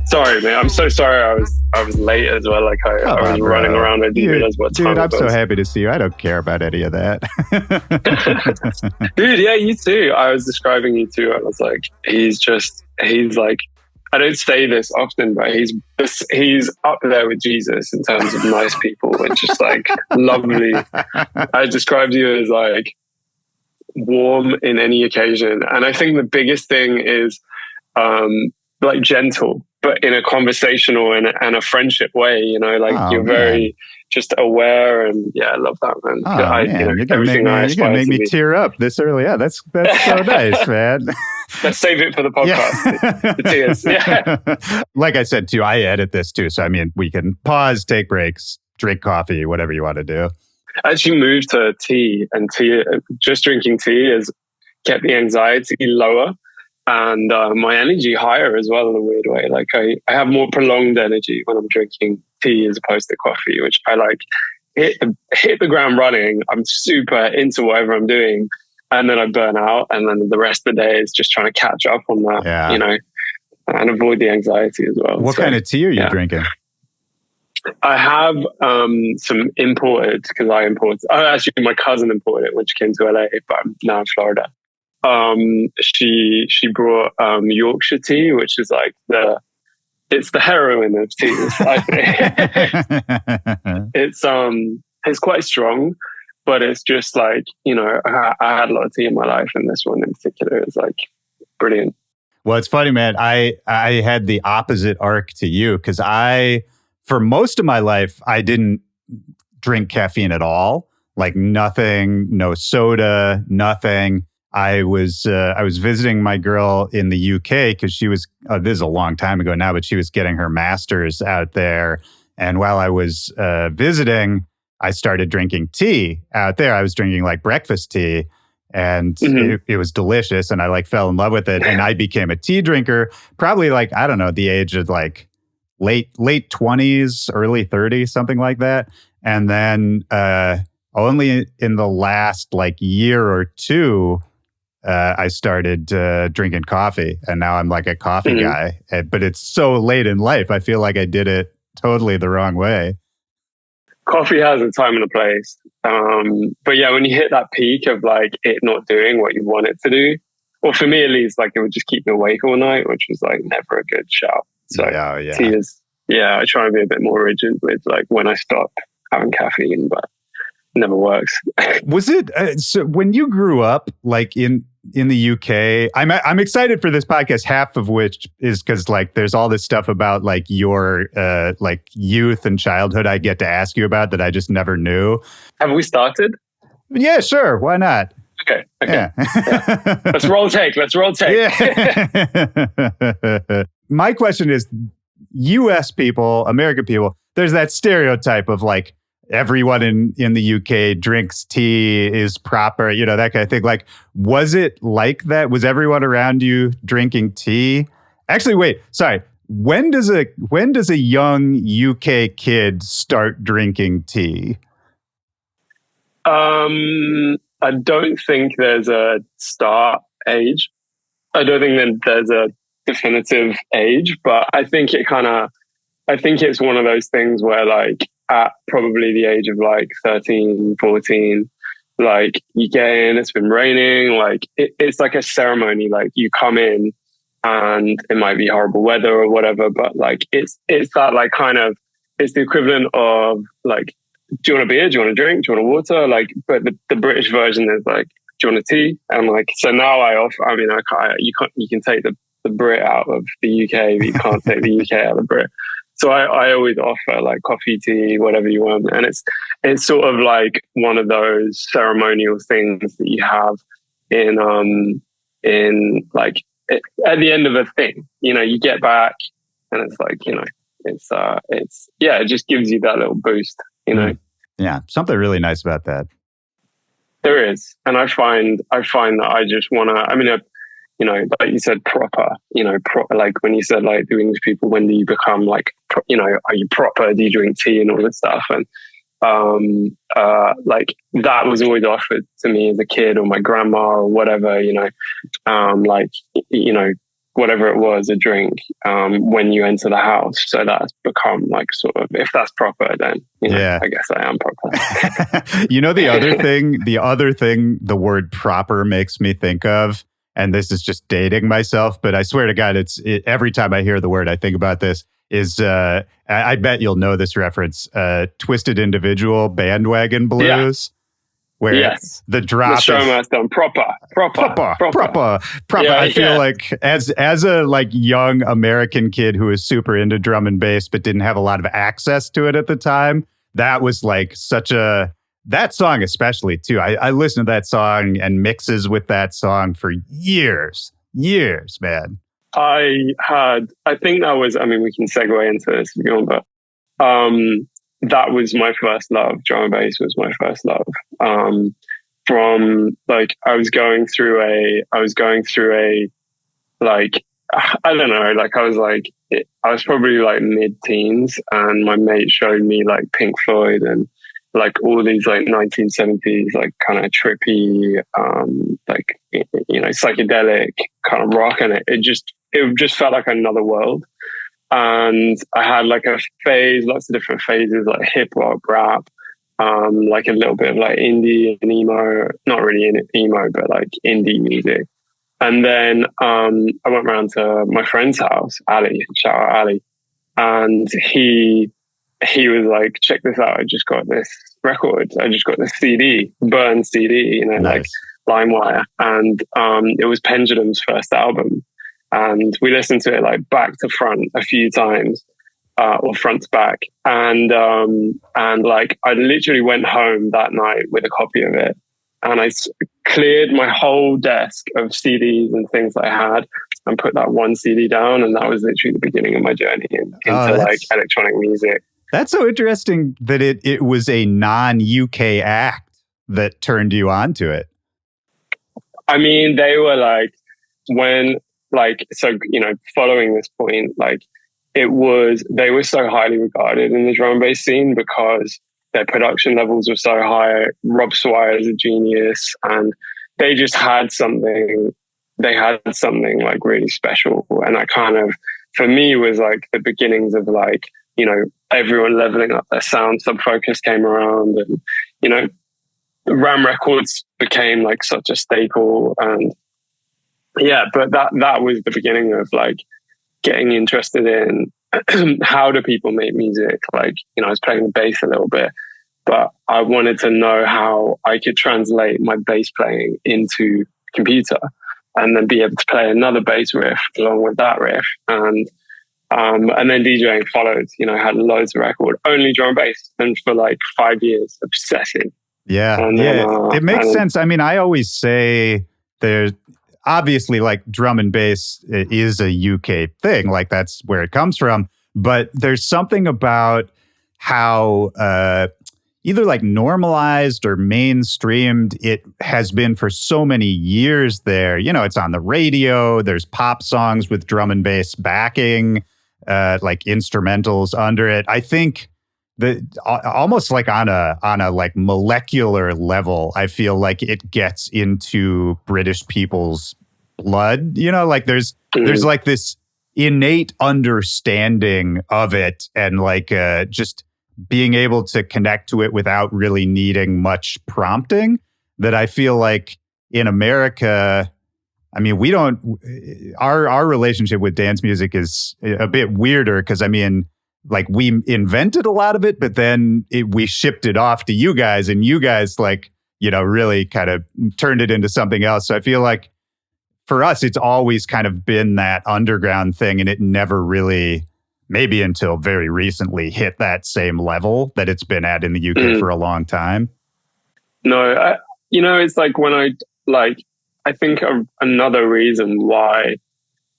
Sorry, man. I'm so sorry. I was late as well. Like I was running around. I didn't realize what time it was. Dude, I'm so was. happy to see you. I don't care about any of that. Dude, yeah, you too. I was describing you too. I was like, he's like, I don't say this often, but he's up there with Jesus in terms of nice people, which is like lovely. I described you as like warm in any occasion. And I think the biggest thing is like gentle, but in a conversational and a friendship way, you know, like you're very just aware, and yeah, I love that, man. You're gonna make me tear up this early. Yeah, that's so nice, man. Let's save it for the podcast. The tears. Yeah. Like I said too, I edit this too, so I mean, we can pause, take breaks, drink coffee, whatever you want to do. I actually moved to tea, and just drinking tea has kept the anxiety lower. And my energy higher as well in a weird way. Like I have more prolonged energy when I'm drinking tea as opposed to coffee, which I like hit the ground running. I'm super into whatever I'm doing, and then I burn out, and then the rest of the day is just trying to catch up on that, you know, and avoid the anxiety as well. What kind of tea are you drinking? I have some imported, because actually my cousin imported it when she came to LA, but I'm now in Florida. She brought Yorkshire tea, which is like it's the heroin of teas. I think it's quite strong, but it's just like, you know, I had a lot of tea in my life, and this one in particular is like brilliant. Well, it's funny, man. I had the opposite arc to you, because for most of my life, I didn't drink caffeine at all. Like nothing, no soda, nothing. I was visiting my girl in the UK because she was, this is a long time ago now, but she was getting her master's out there. And while I was visiting, I started drinking tea out there. I was drinking like breakfast tea, and it was delicious. And I like fell in love with it. And I became a tea drinker, probably like, I don't know, the age of like late 20s, early 30s, something like that. And then only in the last like year or two, I started drinking coffee, and now I'm like a coffee guy. But it's so late in life. I feel like I did it totally the wrong way. Coffee has a time and a place. But yeah, when you hit that peak of like it not doing what you want it to do, or for me at least, like it would just keep me awake all night, which was like never a good shout. So tea is, I try and be a bit more rigid with like when I stop having caffeine, but it never works. Was it, so when you grew up, like in the UK, I'm excited for this podcast, half of which is because like there's all this stuff about like your like youth and childhood I get to ask you about that I just never knew. Have we started? Yeah, sure. Why not? Okay. Yeah. Let's roll take. Yeah. My question is, US people, American people, there's that stereotype of like, everyone in the UK drinks tea, is proper, you know, that kind of thing. Like, was it like that? Was everyone around you drinking tea? Actually, wait, sorry. When does a young UK kid start drinking tea? I don't think there's a start age. I don't think that there's a definitive age, but I think it's one of those things where like, at probably the age of like 13, 14, like you get in, it's been raining, like it's like a ceremony. Like you come in and it might be horrible weather or whatever, but like it's that like kind of, it's the equivalent of like, do you want a beer? Do you want a drink? Do you want a water? Like, but the British version is like, do you want a tea? And like, so now you can take the Brit out of the UK, but you can't take the UK out of the Brit. So I always offer like coffee, tea, whatever you want. And it's sort of like one of those ceremonial things that you have in like at the end of a thing, you know, you get back and it's like, you know, it just gives you that little boost, you know? Yeah. Something really nice about that. There is. And I find that I just want to, I mean, you know, like you said, proper, you know, like when you said like the English people, when do you become like, you know, are you proper? Do you drink tea and all this stuff? And like that was always offered to me as a kid, or my grandma or whatever, like, whatever it was, a drink, when you enter the house. So that's become like sort of, if that's proper, then, yeah, I guess I am proper. the other thing the word proper makes me think of, and this is just dating myself, but I swear to God, every time I hear the word, I think about this, is I bet you'll know this reference, Twisted Individual, Bandwagon Blues. Yeah. Where yes, the drop the show must done proper. Yeah, I feel like as a like young American kid who was super into drum and bass but didn't have a lot of access to it at the time, that was like that song especially too. I listened to that song and mixes with that song for years, man. I think that was, I mean, we can segue into this if you want, but that was my first love. Drum and bass was my first love. From like, I was going through a, like, I don't know, like I was probably like mid-teens, and my mate showed me like Pink Floyd and like all these like 1970s, like kind of trippy, like, psychedelic kind of rock. And it just felt like another world. And I had like a phase, lots of different phases, like hip hop, rap, like a little bit of like indie and emo, not really emo, but like indie music. And then I went around to my friend's house, Ali, shout out Ali, and he was like, check this out, I just got this record, I just got this CD, burned CD, nice. Like LimeWire, and it was Pendulum's first album. And we listened to it like back to front a few times, or front to back. And like I literally went home that night with a copy of it, and I cleared my whole desk of CDs and things I had and put that one CD down. And that was literally the beginning of my journey into like electronic music. That's so interesting that it was a non-UK act that turned you on to it. I mean, they were like, following this point, like they were so highly regarded in the drum and bass scene because their production levels were so high. Rob Swire is a genius, and they just had something. They had something like really special, and that kind of, for me, was like the beginnings of like, everyone leveling up their sound. Sub Focus came around, and Ram Records became like such a staple. And yeah, but that was the beginning of like getting interested in how do people make music. Like, I was playing the bass a little bit, but I wanted to know how I could translate my bass playing into computer and then be able to play another bass riff along with that riff. And then DJing followed, had loads of record, only drum and bass. And for like 5 years, obsessive. Yeah. And it makes sense. I mean, I always say there's obviously like drum and bass is a UK thing. Like that's where it comes from. But there's something about how either like normalized or mainstreamed it has been for so many years there. It's on the radio. There's pop songs with drum and bass backing, like instrumentals under it. I think that almost like on a like molecular level, I feel like it gets into British people's blood. Like there's like this innate understanding of it, and like just being able to connect to it without really needing much prompting, that I feel like in America, I mean, we don't, our relationship with dance music is a bit weirder because, I mean, like we invented a lot of it, but then we shipped it off to you guys, and you guys like, really kind of turned it into something else. So I feel like for us, it's always kind of been that underground thing, and it never really, maybe until very recently, hit that same level that it's been at in the UK for a long time. No, it's like when I think another reason why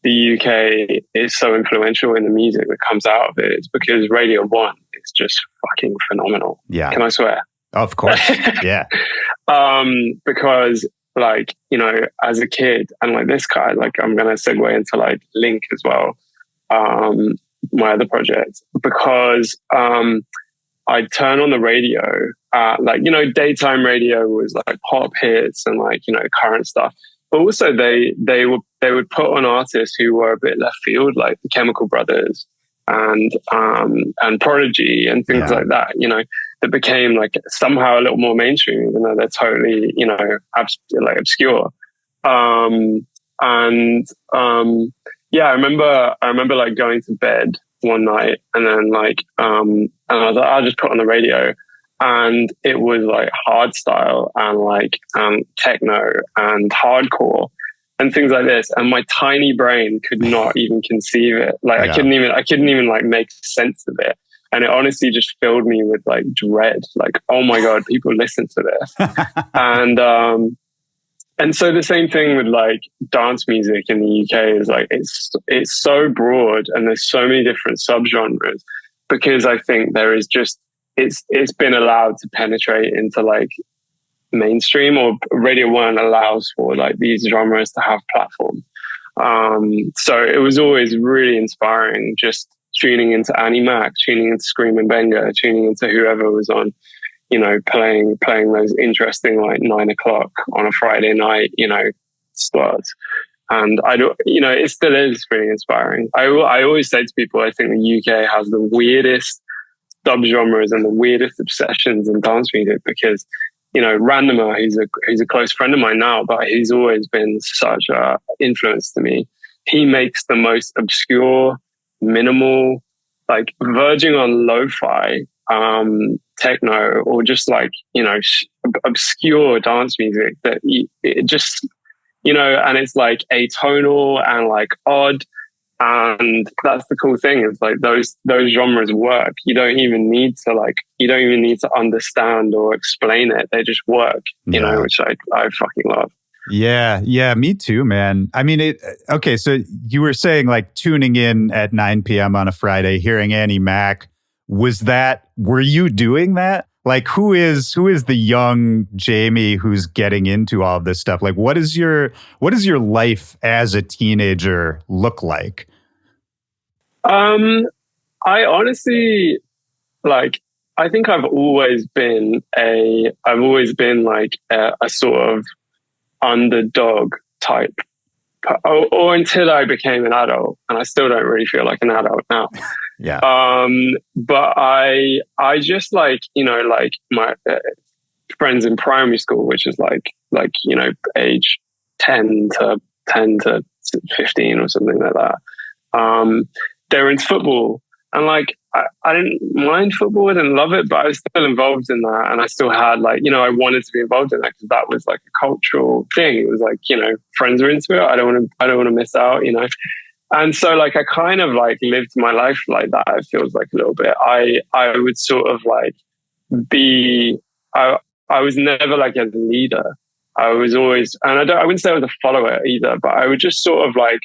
the UK is so influential in the music that comes out of it is because Radio 1 is just fucking phenomenal. Yeah. Can I swear? Of course. Yeah. Because like, as a kid, and like this guy, like I'm going to segue into like Link as well, my other project, because I'd turn on the radio, like, you know, daytime radio was like pop hits and like, you know, current stuff. But also they would put on artists who were a bit left field, like the Chemical Brothers and Prodigy and things like that, you know, that became like somehow a little more mainstream, even though they're totally, you know, like obscure. Yeah, I remember like going to bed one night and then like, and I was like, I'll just put on the radio, and it was like hardstyle and like techno and hardcore and things like this, and my tiny brain could not even conceive it. Like I couldn't even like make sense of it, and it honestly just filled me with like dread. Like, oh my god, people listen to this. And so the same thing with like dance music in the UK is like it's so broad and there's so many different subgenres, because I think there is just it's been allowed to penetrate into like mainstream, or Radio 1 allows for like these genres to have platform. So it was always really inspiring just tuning into Annie Mac, tuning into Screaming Benga, tuning into whoever was on, you know, playing those interesting like 9 o'clock on a Friday night, you know, slots. And I don't, you know, it still is really inspiring. I always say to people, I think the UK has the weirdest subgenres and the weirdest obsessions in dance music, because, you know, Randomer, he's a close friend of mine now, but he's always been such a influence to me. He makes the most obscure, minimal, like verging on lo-fi, techno, or just like, you know, obscure dance music that it just, you know, and it's like atonal and like odd. And that's the cool thing, is like those genres work. You don't even need to understand or explain it. They just work, you know, which I fucking love. Yeah, me too, man. I mean, okay, so you were saying like tuning in at 9 p.m. on a Friday, hearing Annie Mac. Were you doing that? Like, who is the young Jamie who's getting into all of this stuff? Like, what does your life as a teenager look like? I honestly, like, I think I've always been like a sort of underdog type, or until I became an adult, and I still don't really feel like an adult now. Yeah. But I just like, you know, like my friends in primary school, which is like, you know, age 10 to 15 or something like that. They were into football, and like, I didn't mind football, I didn't love it, but I was still involved in that. And I still had like, you know, I wanted to be involved in that because that was like a cultural thing. It was like, you know, friends are into it. I don't want to miss out, you know? And so like, I kind of like lived my life like that. It feels like a little bit. I would sort of like I was never like a leader. I was always, and I wouldn't say I was a follower either, but I would just sort of like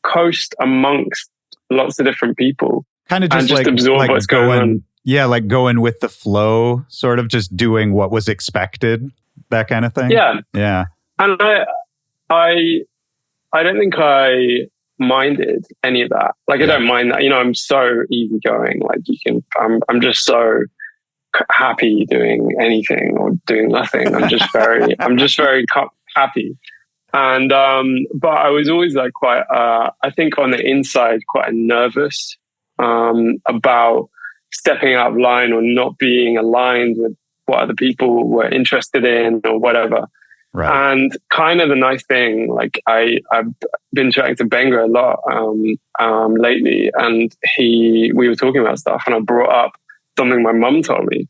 coast amongst lots of different people. Kind of just like absorb like what's going on. Yeah, like going with the flow, sort of just doing what was expected, that kind of thing. Yeah. And I don't think I minded any of that. Like, I don't mind that. You know, I'm so easygoing. Like, I'm just so happy doing anything or doing nothing. I'm just very happy. And but I was always like quite, I think on the inside, quite nervous about stepping out of line or not being aligned with what other people were interested in or whatever. Right. And kind of the nice thing, like I've been chatting to Benga a lot lately, and we were talking about stuff, and I brought up something my mum told me.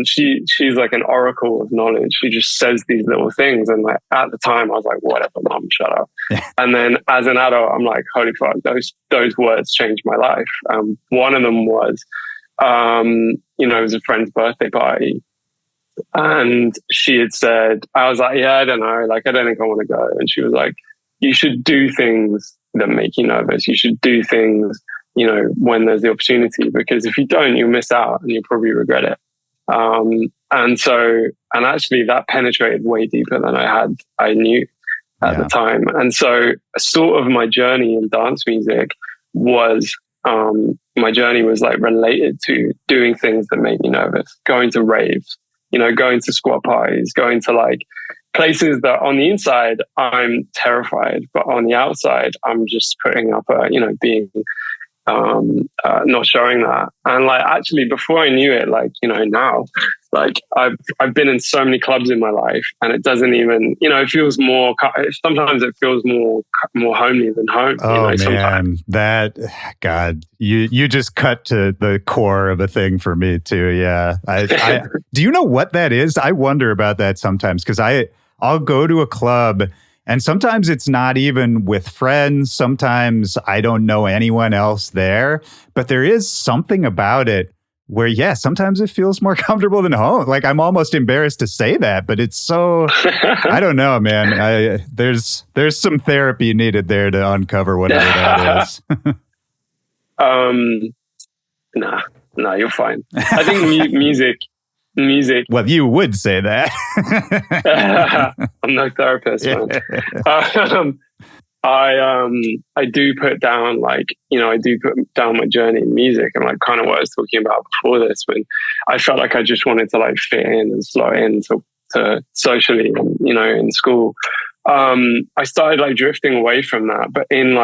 She's like an oracle of knowledge. She just says these little things, and like at the time I was like, whatever, mum, shut up. And then as an adult, I'm like, holy fuck, those words changed my life. One of them was, you know, it was a friend's birthday party, and she had said, I was like, yeah, I don't know, like I don't think I want to go. And she was like, you should do things that make you nervous. You should do things, you know, when there's the opportunity, because if you don't, you'll miss out and you'll probably regret it. And actually that penetrated way deeper than I knew at the time. And so sort of my journey in dance music was my journey was like related to doing things that made me nervous, going to raves, going to squat parties, going to like places that on the inside I'm terrified, but on the outside I'm just putting up being not showing that. And like actually before I knew it, like now, like I've been in so many clubs in my life, and it doesn't even it feels more, sometimes it feels more homely than home. Oh man, sometimes. that God, you just cut to the core of a thing for me too. Yeah, I do you know what that is? I wonder about that sometimes, because I'll go to a club. And sometimes it's not even with friends. Sometimes I don't know anyone else there. But there is something about it where, yeah, sometimes it feels more comfortable than home. Like, I'm almost embarrassed to say that, but it's so, I don't know, man. There's some therapy needed there to uncover whatever that is. Nah, you're fine. I think music. Well, you would say that. I'm no therapist, man. I do put down I do put down my journey in music, and like kind of what I was talking about before this, when I felt like I just wanted to like fit in and slot in to socially, and in school. I started like drifting away from that, but in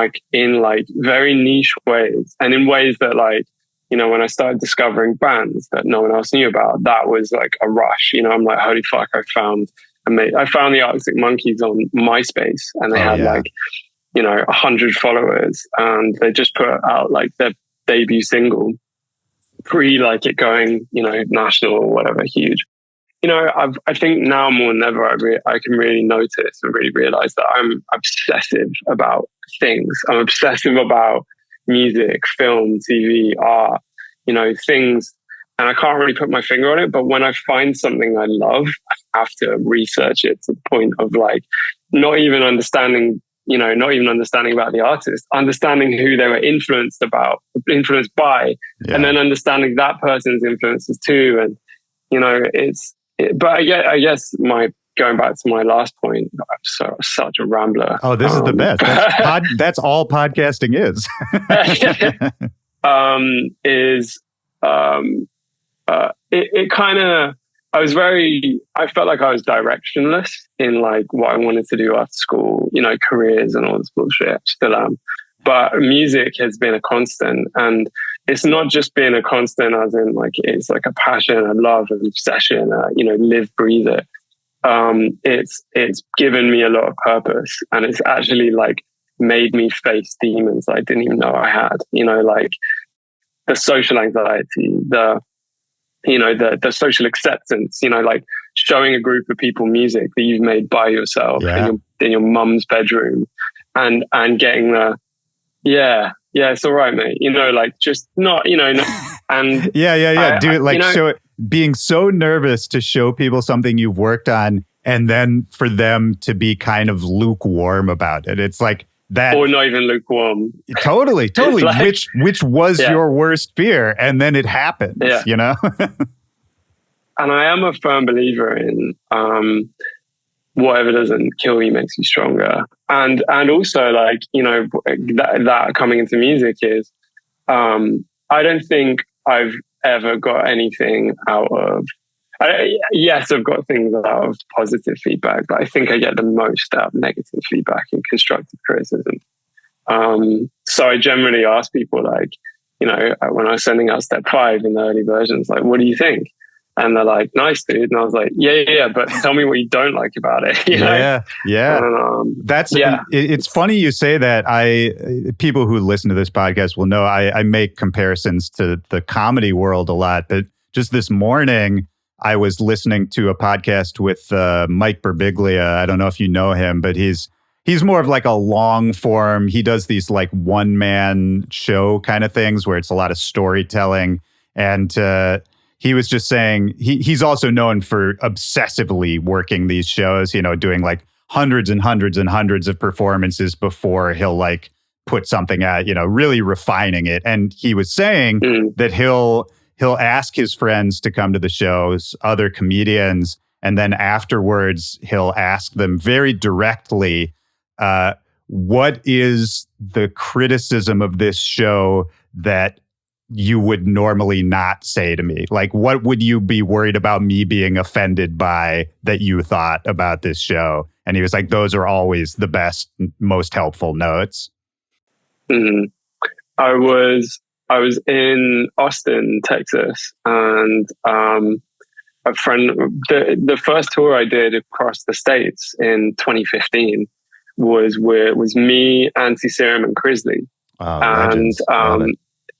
very niche ways, and in ways that like, when I started discovering bands that no one else knew about, that was like a rush. I'm like, holy fuck, I found the Arctic Monkeys on MySpace, and they had 100 followers, and they just put out like their debut single pre like it going, national or whatever, huge. I think now more than ever, I can really notice and really realize that I'm obsessive about things. I'm obsessive about music, film, TV, art, things. And I can't really put my finger on it. But when I find something I love, I have to research it to the point of like, not even understanding about the artist, understanding who they were influenced by, yeah. And then understanding that person's influences too. And, but I guess going back to my last point, I'm such a rambler. Oh, this is the best. That's all podcasting is. It kind of, I felt like I was directionless in like what I wanted to do after school, careers and all this bullshit. Still am. But music has been a constant, and it's not just been a constant as in like, it's like a passion, a love, an obsession, live, breathe it. It's given me a lot of purpose, and it's actually like made me face demons I didn't even know I had, like the social anxiety, the social acceptance, like showing a group of people music that you've made by yourself, yeah, in your mum's bedroom, and getting yeah, it's all right, mate. Like just not, and yeah. Do it like show it, being so nervous to show people something you've worked on, and then for them to be kind of lukewarm about it. It's like that, or not even lukewarm. Totally. Like, which was your worst fear, and then it happens. Yeah. And I am a firm believer in whatever doesn't kill you makes you stronger. And also like, that coming into music is, I don't think I've ever got anything out of, yes, I've got things out of positive feedback, but I think I get the most out of negative feedback and constructive criticism. So I generally ask people like, when I was sending out step 5 in the early versions, like, what do you think? And they're like, nice, dude. And I was like, yeah, but tell me what you don't like about it. Yeah. And, it's funny you say that. People who listen to this podcast will know I make comparisons to the comedy world a lot. But just this morning, I was listening to a podcast with Mike Birbiglia. I don't know if you know him, but he's more of like a long form. He does these like one man show kind of things where it's a lot of storytelling. And he was just saying he's also known for obsessively working these shows, doing like hundreds and hundreds and hundreds of performances before he'll like put something out, really refining it. And he was saying that he'll ask his friends to come to the shows, other comedians, and then afterwards he'll ask them very directly, what is the criticism of this show that you would normally not say to me? Like, what would you be worried about me being offended by that you thought about this show? And he was like, those are always the best, most helpful notes. Mm-hmm. I was in Austin, Texas, and a friend, the first tour I did across the States in 2015 was me, Anti-Serum, and Crisley.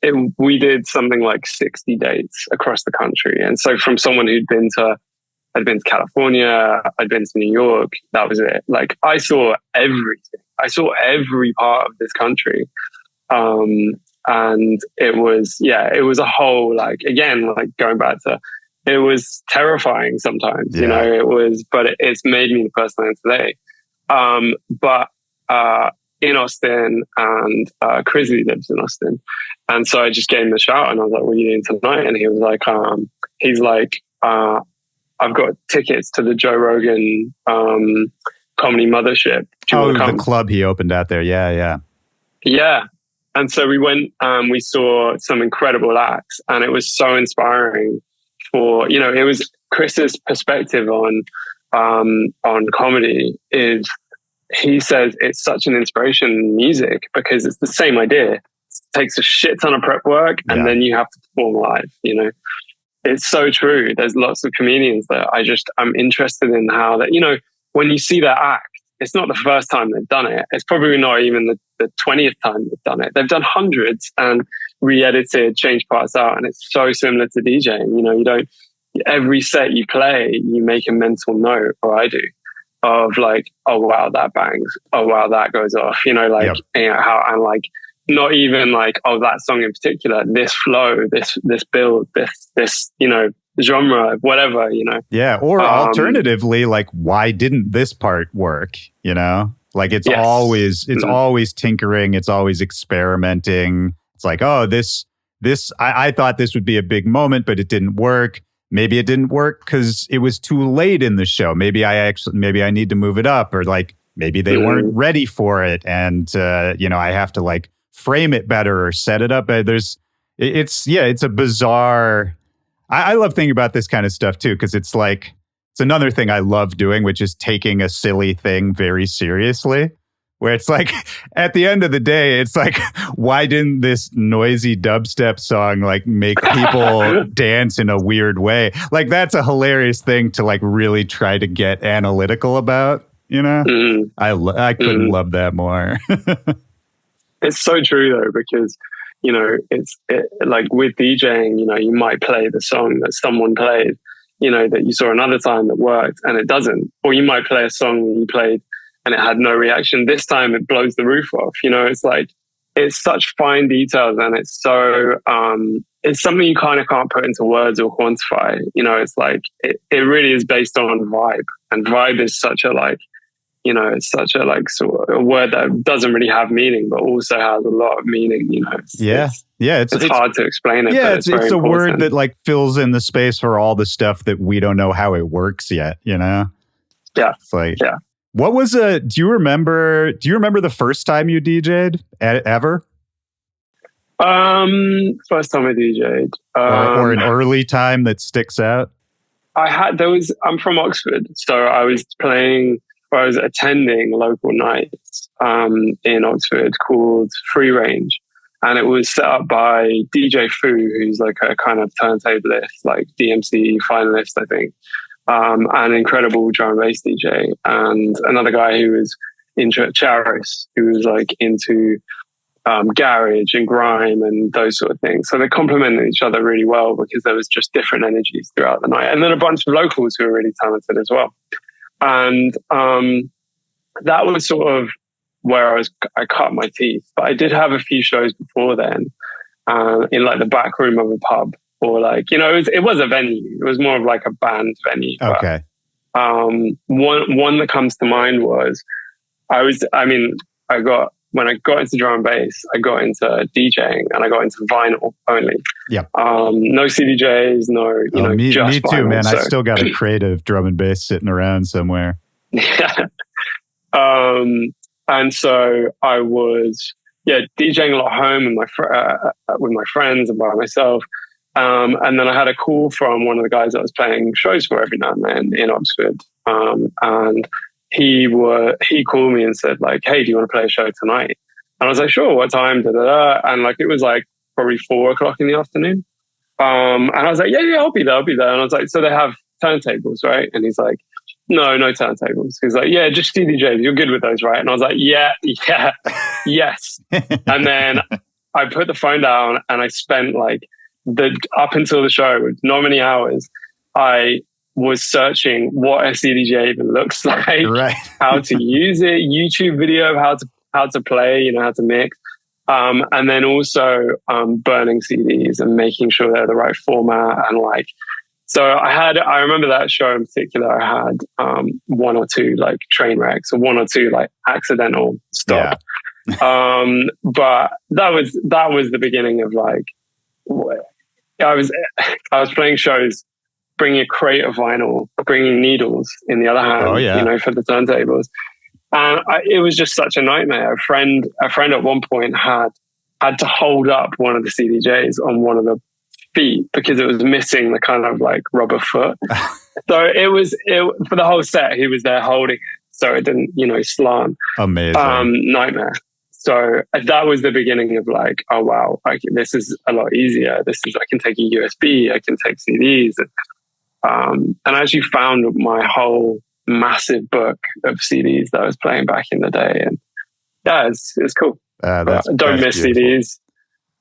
And we did something like 60 dates across the country. And so from someone I'd been to California, I'd been to New York, that was it. Like, I saw everything. I saw every part of this country. And it was a whole, like, again, like going back to, it was terrifying sometimes, you know, but it's made me the person I am today. But in Austin, and Crisley lives in Austin. And so I just gave him a shout, and I was like, what are you doing tonight? And he was like, I've got tickets to the Joe Rogan comedy mothership. The club he opened out there. Yeah. And so we went, we saw some incredible acts, and it was so inspiring for, you know, it was Chris's perspective on comedy is, he says it's such an inspiration in music because it's the same idea. It takes a shit ton of prep work, and then you have to perform live, you know. It's so true. There's lots of comedians that I'm interested in how that, you know, when you see their act, it's not the first time they've done it. It's probably not even the 20th time they've done it. They've done hundreds and re-edited, changed parts out. And it's so similar to DJing. You know, every set you play, you make a mental note, or I do, of like, oh wow, that bangs. Oh wow, that goes off. You know, like, you know, how, and like, not even like, oh, that song in particular, this flow, this build, this, you know, genre, whatever, you know. Yeah. Or alternatively, like, why didn't this part work? You know, like it's always tinkering. It's always experimenting. It's like, oh, I thought this would be a big moment, but it didn't work. Maybe it didn't work because it was too late in the show. Maybe I need to move it up, or like, maybe they weren't ready for it. And, you know, I have to like frame it better or set it up. It's a bizarre, I love thinking about this kind of stuff too, because it's like, it's another thing I love doing, which is taking a silly thing very seriously, where it's like, at the end of the day, it's like, why didn't this noisy dubstep song like make people dance in a weird way? Like, that's a hilarious thing to like really try to get analytical about, you know? I couldn't love that more. It's so true though, because, you know, like with DJing, you know, you might play the song that someone played, you know, that you saw another time that worked and it doesn't. Or you might play a song that you played and it had no reaction. This time it blows the roof off. You know, it's like, it's such fine details, and it's so, it's something you kind of can't put into words or quantify. You know, it's like, it really is based on vibe, and vibe is such a like, you know, it's such a like sort of a word that doesn't really have meaning, but also has a lot of meaning, you know. It's hard to explain it. Yeah, but it's a word that like fills in the space for all the stuff that we don't know how it works yet, you know? Yeah. It's like, what was do you remember the first time you DJ'd ever? First time I DJ'd. Or an early time that sticks out? I'm from Oxford, so I was attending local nights in Oxford called Free Range, and it was set up by DJ Fu, who's like a kind of turntablist, like DMC finalist, I think, an incredible drum and bass DJ, and another guy who was into Charis, who was like into garage and grime and those sort of things. So they complemented each other really well because there was just different energies throughout the night, and then a bunch of locals who were really talented as well. And that was sort of where I cut my teeth. But I did have a few shows before then in like the back room of a pub, or like, you know, it was a venue. It was more of like a band venue. Okay. But, one that comes to mind was when I got into drum and bass, I got into DJing, and I got into vinyl only. Yeah. No CDJs, me just too, vinyl, man. so. I still got a crate of drum and bass sitting around somewhere. Yeah. And so I was DJing a lot home with my friends and by myself. And then I had a call from one of the guys that I was playing shows for every now and then in Oxford. And he called me and said like, "Hey, do you want to play a show tonight?" And I was like, "Sure, what time?" Da, da, da. And like, it was like probably 4 o'clock in the afternoon. And I was like, yeah, I'll be there. And I was like, "So they have turntables, right?" And he's like, no turntables. He's like, "Yeah, just CDJs. You're good with those, right?" And I was like, yeah, yes. And then I put the phone down and I spent like up until the show, not many hours, I was searching what a CDJ even looks like, right. how to use it, YouTube video, how to play, how to mix. And then also burning CDs and making sure they're the right format. And like, so I remember that show in particular, I had one or two like train wrecks or one or two like accidental stops. Yeah. But that was the beginning of like, I was playing shows, bringing a crate of vinyl, bringing needles in the other hand, for the turntables. And it was just such a nightmare. A friend at one point had to hold up one of the CDJs on one of the feet because it was missing the kind of like rubber foot. So it for the whole set, he was there holding it so it didn't, slant. Amazing. Nightmare. So that was the beginning of like, oh wow, this is a lot easier. I can take a USB, I can take CDs. And I actually found my whole massive book of CDs that I was playing back in the day, and it's cool. Don't miss beautiful. CDs.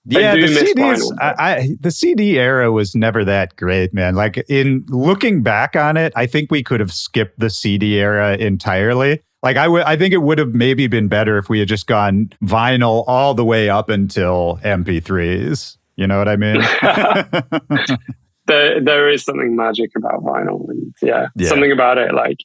Yeah, the CDs. The CD era was never that great, man. Like in looking back on it, I think we could have skipped the CD era entirely. Like I think it would have maybe been better if we had just gone vinyl all the way up until MP3s. You know what I mean? There is something magic about vinyl, and something about it. Like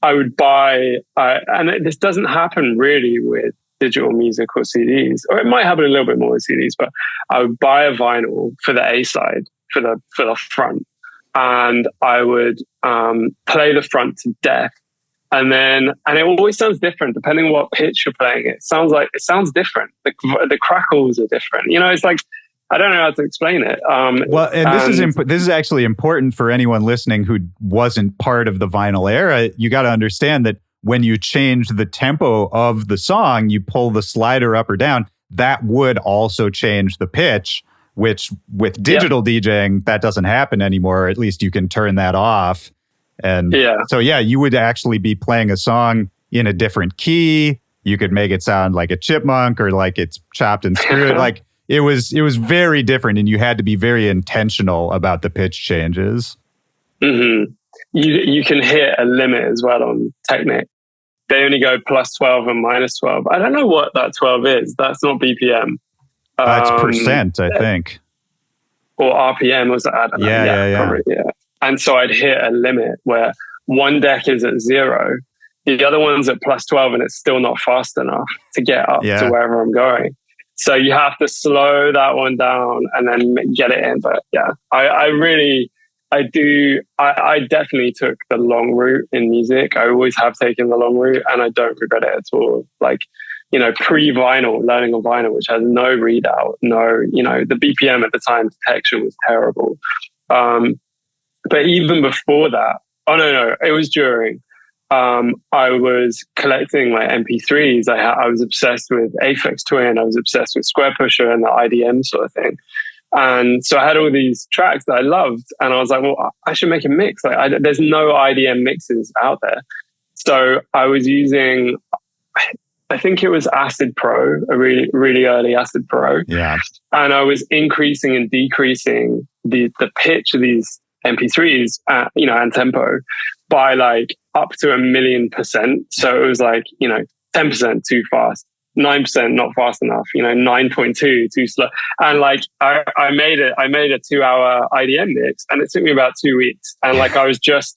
I would buy, and this doesn't happen really with digital music or CDs, or it might happen a little bit more with CDs. But I would buy a vinyl for the A side, for the front, and I would play the front to death, and it always sounds different depending on what pitch you're playing. It sounds different. The crackles are different. It's like, I don't know how to explain it. This is actually important for anyone listening who wasn't part of the vinyl era. You got to understand that when you change the tempo of the song, you pull the slider up or down, that would also change the pitch, which with digital DJing, that doesn't happen anymore. At least you can turn that off. And so, you would actually be playing a song in a different key. You could make it sound like a chipmunk or like it's chopped and screwed. Like, It was very different, and you had to be very intentional about the pitch changes. Mm-hmm. You can hit a limit as well on Technic. They only go plus 12 and minus 12. I don't know what that 12 is. That's not BPM. It's percent, I think. Or RPM, was that? I don't know. Probably, yeah. And so I'd hit a limit where one deck is at 0, the other one's at plus 12, and it's still not fast enough to get up to wherever I'm going. So you have to slow that one down and then get it in. But I definitely took the long route in music. I always have taken the long route, and I don't regret it at all. Like, pre-vinyl, learning on vinyl, which has no readout, the BPM at the time detection was terrible. But even before that, it was during. I was collecting my MP3s. I was obsessed with Aphex Twin. I was obsessed with Square Pusher and the IDM sort of thing. And so I had all these tracks that I loved, and I was like, well, I should make a mix. Like, there's no IDM mixes out there. So I was using, I think it was Acid Pro, a really, really early Acid Pro. Yeah. And I was increasing and decreasing the pitch of these MP3s, and tempo by like up to 1,000,000%. So it was like, 10% too fast, 9% not fast enough, 9.2 too slow. And like, I made a 2-hour IDM mix, and it took me about 2 weeks. And like, I was just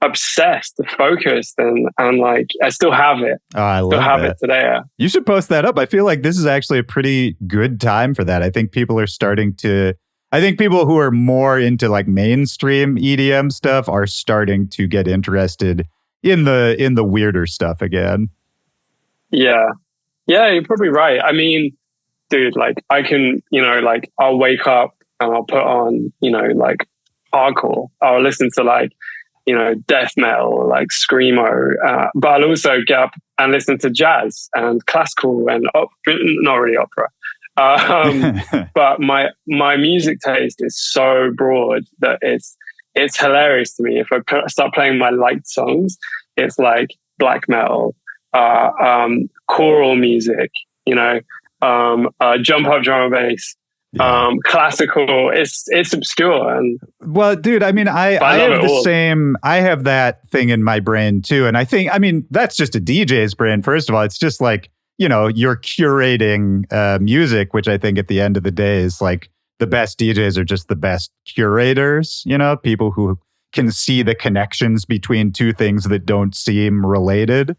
obsessed, focused, and like, I still have it. Oh, I love it today. You should post that up. I feel like this is actually a pretty good time for that. I think people who are more into like mainstream EDM stuff are starting to get interested in the weirder stuff again. Yeah. Yeah, you're probably right. I mean, dude, like I can, like I'll wake up and I'll put on, like hardcore. I'll listen to like, death metal, like screamo. But I'll also get up and listen to jazz and classical and not really opera. But my music taste is so broad that it's hilarious to me. If I start playing my liked songs, it's like black metal, choral music, jump up drum and bass, classical. It's obscure. And well, dude, I mean, I have the same. I have that thing in my brain too, and I think, I mean, that's just a DJ's brain. First of all, it's just like, you're curating music, which I think at the end of the day is like the best DJs are just the best curators. People who can see the connections between two things that don't seem related.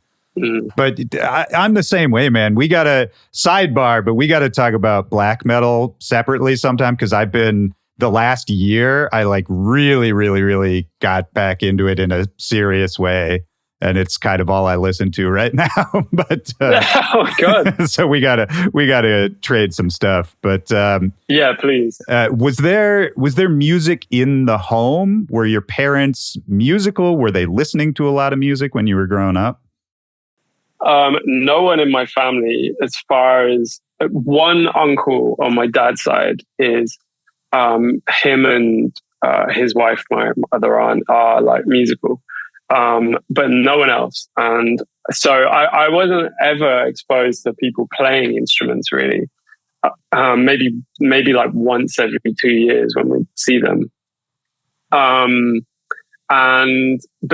But I'm the same way, man. We got to sidebar, but we got to talk about black metal separately sometime, because I've been, the last year, I like really, really, really got back into it in a serious way. And it's kind of all I listen to right now. But oh god, so we gotta trade some stuff. But yeah, please. Was there music in the home? Were your parents musical? Were they listening to a lot of music when you were growing up? No one in my family, as far as one uncle on my dad's side, is him and his wife, my other aunt, are like musical, but no one else. And so I wasn't ever exposed to people playing instruments really. Maybe like once every 2 years when we see them. But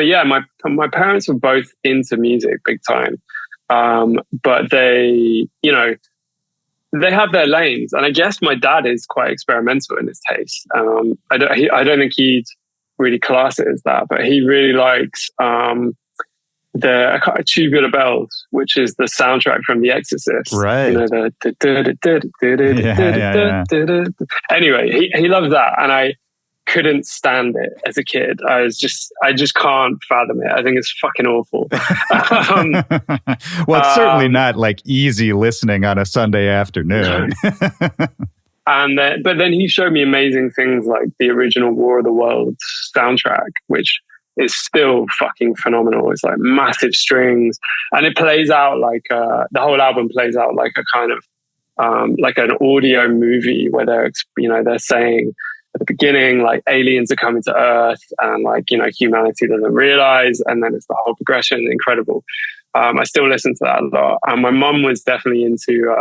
yeah, my parents were both into music big time. But they, they have their lanes, and I guess my dad is quite experimental in his taste. I don't think he'd really class it as that, but he really likes the Tubular Bells, which is the soundtrack from The Exorcist. Right. Anyway, he loves that, and I couldn't stand it as a kid. I just can't fathom it. I think it's fucking awful. Well, it's certainly not like easy listening on a Sunday afternoon. But then he showed me amazing things like the original War of the Worlds soundtrack, which is still fucking phenomenal. It's like massive strings, and it plays out like the whole album plays out like a kind of like an audio movie where they're saying at the beginning, like aliens are coming to Earth, and like, humanity doesn't realize, and then it's the whole progression. Incredible. I still listen to that a lot. And my mum was definitely into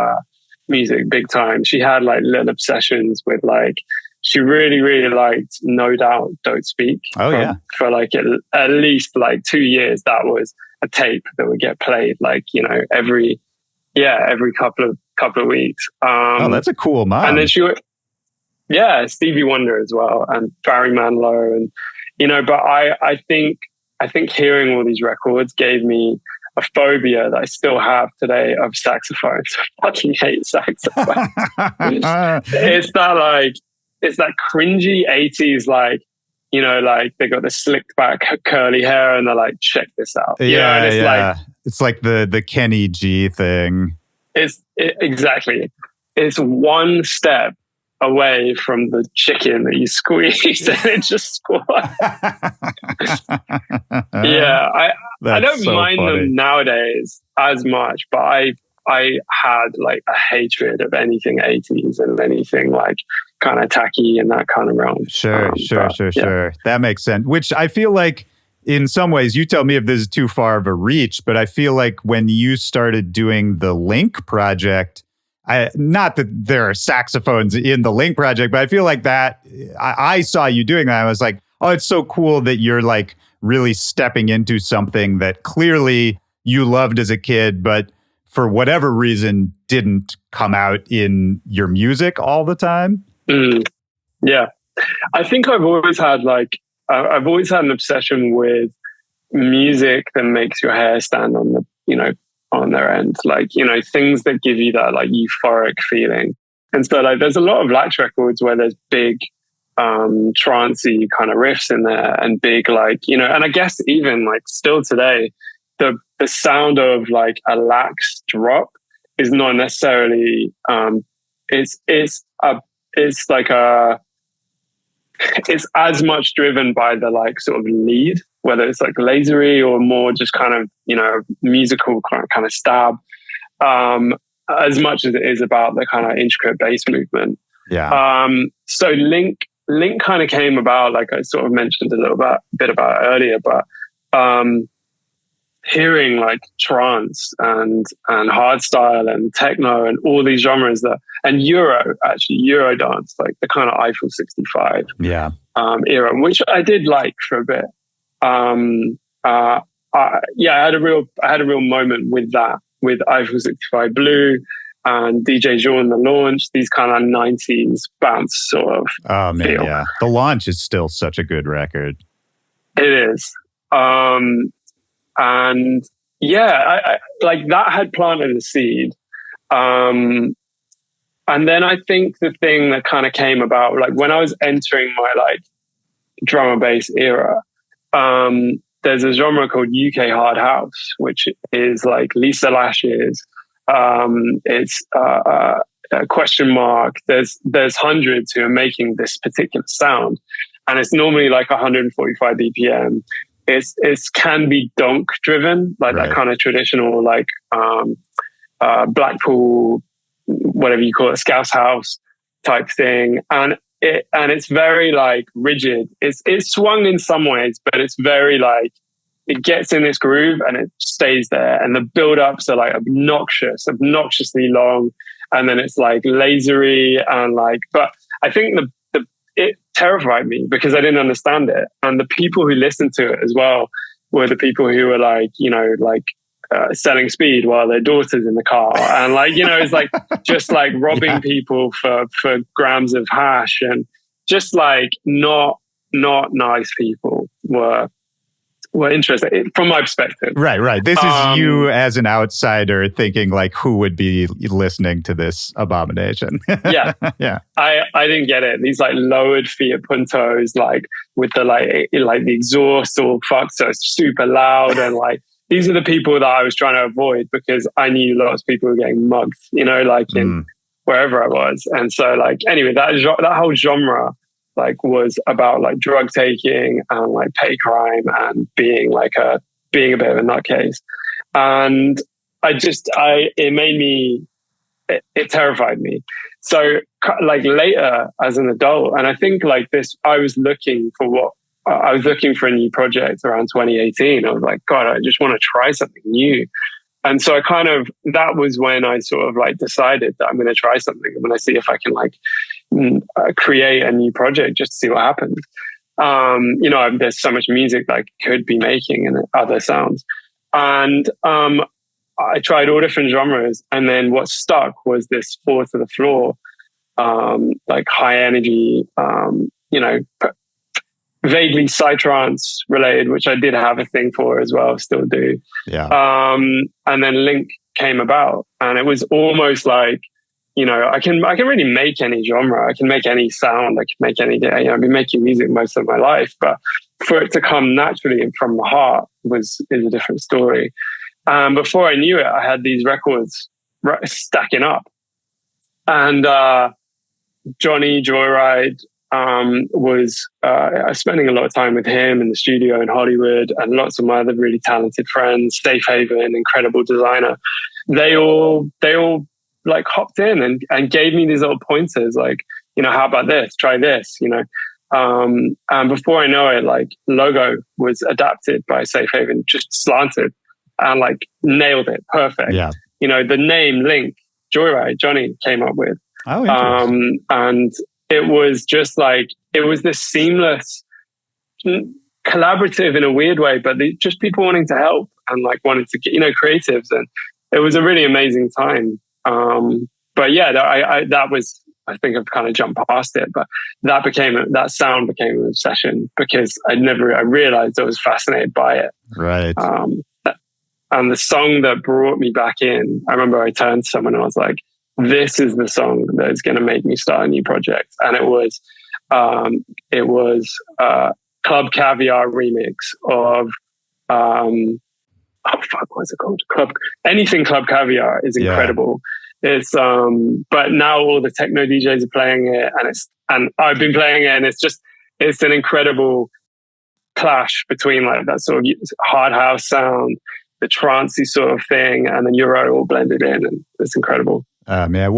music big time. She had like little obsessions with like, she really, really liked No Doubt, Don't Speak. For like at least like 2 years. That was a tape that would get played like, every couple of weeks. That's a cool mom. And then Stevie Wonder as well, and Barry Manilow, and but I think hearing all these records gave me a phobia that I still have today of saxophones. I fucking hate saxophones. It's that cringy 80s, like, like they got the slicked back curly hair and they're like, check this out. It's like the Kenny G thing. Exactly. It's one step away from the chicken that you squeeze and it just squats. I don't mind them nowadays as much, but I had like a hatred of anything 80s and anything like kind of tacky in that kind of realm. Sure. That makes sense. Which I feel like in some ways, you tell me if this is too far of a reach, but I feel like when you started doing the LAXX project, not that there are saxophones in the LAXX project, but I feel like that I saw you doing that. I was like, oh, it's so cool that you're like really stepping into something that clearly you loved as a kid, but for whatever reason didn't come out in your music all the time. Yeah. I think I've always had an obsession with music that makes your hair stand on on their end, like, things that give you that like euphoric feeling. And so like there's a lot of LAXX records where there's big trancey kind of riffs in there and big like, and I guess even like still today, the sound of like a LAXX drop is not necessarily it's as much driven by the like sort of lead, whether it's like lasery or more just kind of, you know, musical kind of stab, as much as it is about the kind of intricate bass movement. Yeah. So Link kind of came about, like I sort of mentioned a little bit about earlier, but hearing like trance and hardstyle and techno and all these genres and Euro dance, like the kind of Eiffel 65 era, which I did like for a bit. I had a real moment with that, with Eiffel 65 Blue and DJ Jean The Launch, these kind of 90s bounce sort of feel. Yeah. The Launch is still such a good record. It is. And yeah, I like that had planted a seed. And then I think the thing that kind of came about, like when I was entering my like drum and bass era, there's a genre called UK hard house, which is like Lisa Lash's. It's a question mark. There's hundreds who are making this particular sound, and it's normally like 145 BPM. It's can be donk driven, like that kind of traditional like Blackpool, whatever you call it, Scouse House type thing, and it's very like rigid. It's swung in some ways, but it's very like it gets in this groove and it stays there. And the build-ups are like obnoxiously long, and then it's like lasery and like. But I think it terrified me because I didn't understand it, and the people who listened to it as well were the people who were like, you know, like selling speed while their daughter's in the car, and like, you know, it's like just like robbing people for grams of hash, and just like not nice people were interested from my perspective. Right. This is you as an outsider thinking like, who would be listening to this abomination? Yeah. I didn't get it. These like lowered Fiat Puntos, like with the like the exhaust all fucked, so it's super loud, and like these are the people that I was trying to avoid because I knew lots of people were getting mugged, you know, like in wherever I was. And so like anyway, that whole genre like was about like drug taking and like pay crime and being a bit of a nutcase. And it terrified me. So like later as an adult, and I think like this, I was looking for a new project around 2018. I was like, God, I just want to try something new. And so that was when I sort of like decided that I'm going to try something. I'm going to see if I can like create a new project just to see what happens. You know, there's so much music that I could be making and other sounds. And I tried all different genres. And then what stuck was this 4 to the floor, like high energy, you know, vaguely psytrance related, which I did have a thing for as well, still do. Yeah. And then Link came about, and it was almost like, you know, I can really make any genre, I can make any sound, I can make any, you know, I've been making music most of my life, but for it to come naturally and from the heart is a different story. Before I knew it, I had these records stacking up, and Johnny Joyride was spending a lot of time with him in the studio in Hollywood, and lots of my other really talented friends, Safe Haven, incredible designer. They all like hopped in and gave me these little pointers, like, you know, how about this? Try this, you know. And before I know it, like Logo was adapted by Safe Haven, just slanted, and like nailed it perfect. Yeah. You know, the name Link Joyride, Johnny came up with. Oh, interesting. And it was just like, it was this seamless, collaborative in a weird way, but just people wanting to help and like wanting to get, you know, creatives. And it was a really amazing time. But yeah, that was, I think I've kind of jumped past it, but that sound became an obsession because I realized I was fascinated by it. Right. And the song that brought me back in, I remember I turned to someone and I was like, this is the song that is going to make me start a new project. And it was Club Caviar remix of oh fuck, what's it called? Anything Club Caviar is incredible. It's but now all the techno DJs are playing it, and I've been playing it, and it's an incredible clash between like that sort of hard house sound, the trancey sort of thing, and then Euro all blended in, and it's incredible. Man,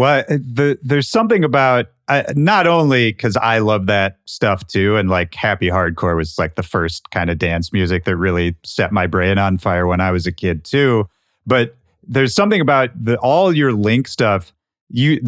there's something about not only because I love that stuff too, and like happy hardcore was like the first kind of dance music that really set my brain on fire when I was a kid too. But there's something about all your Link stuff. You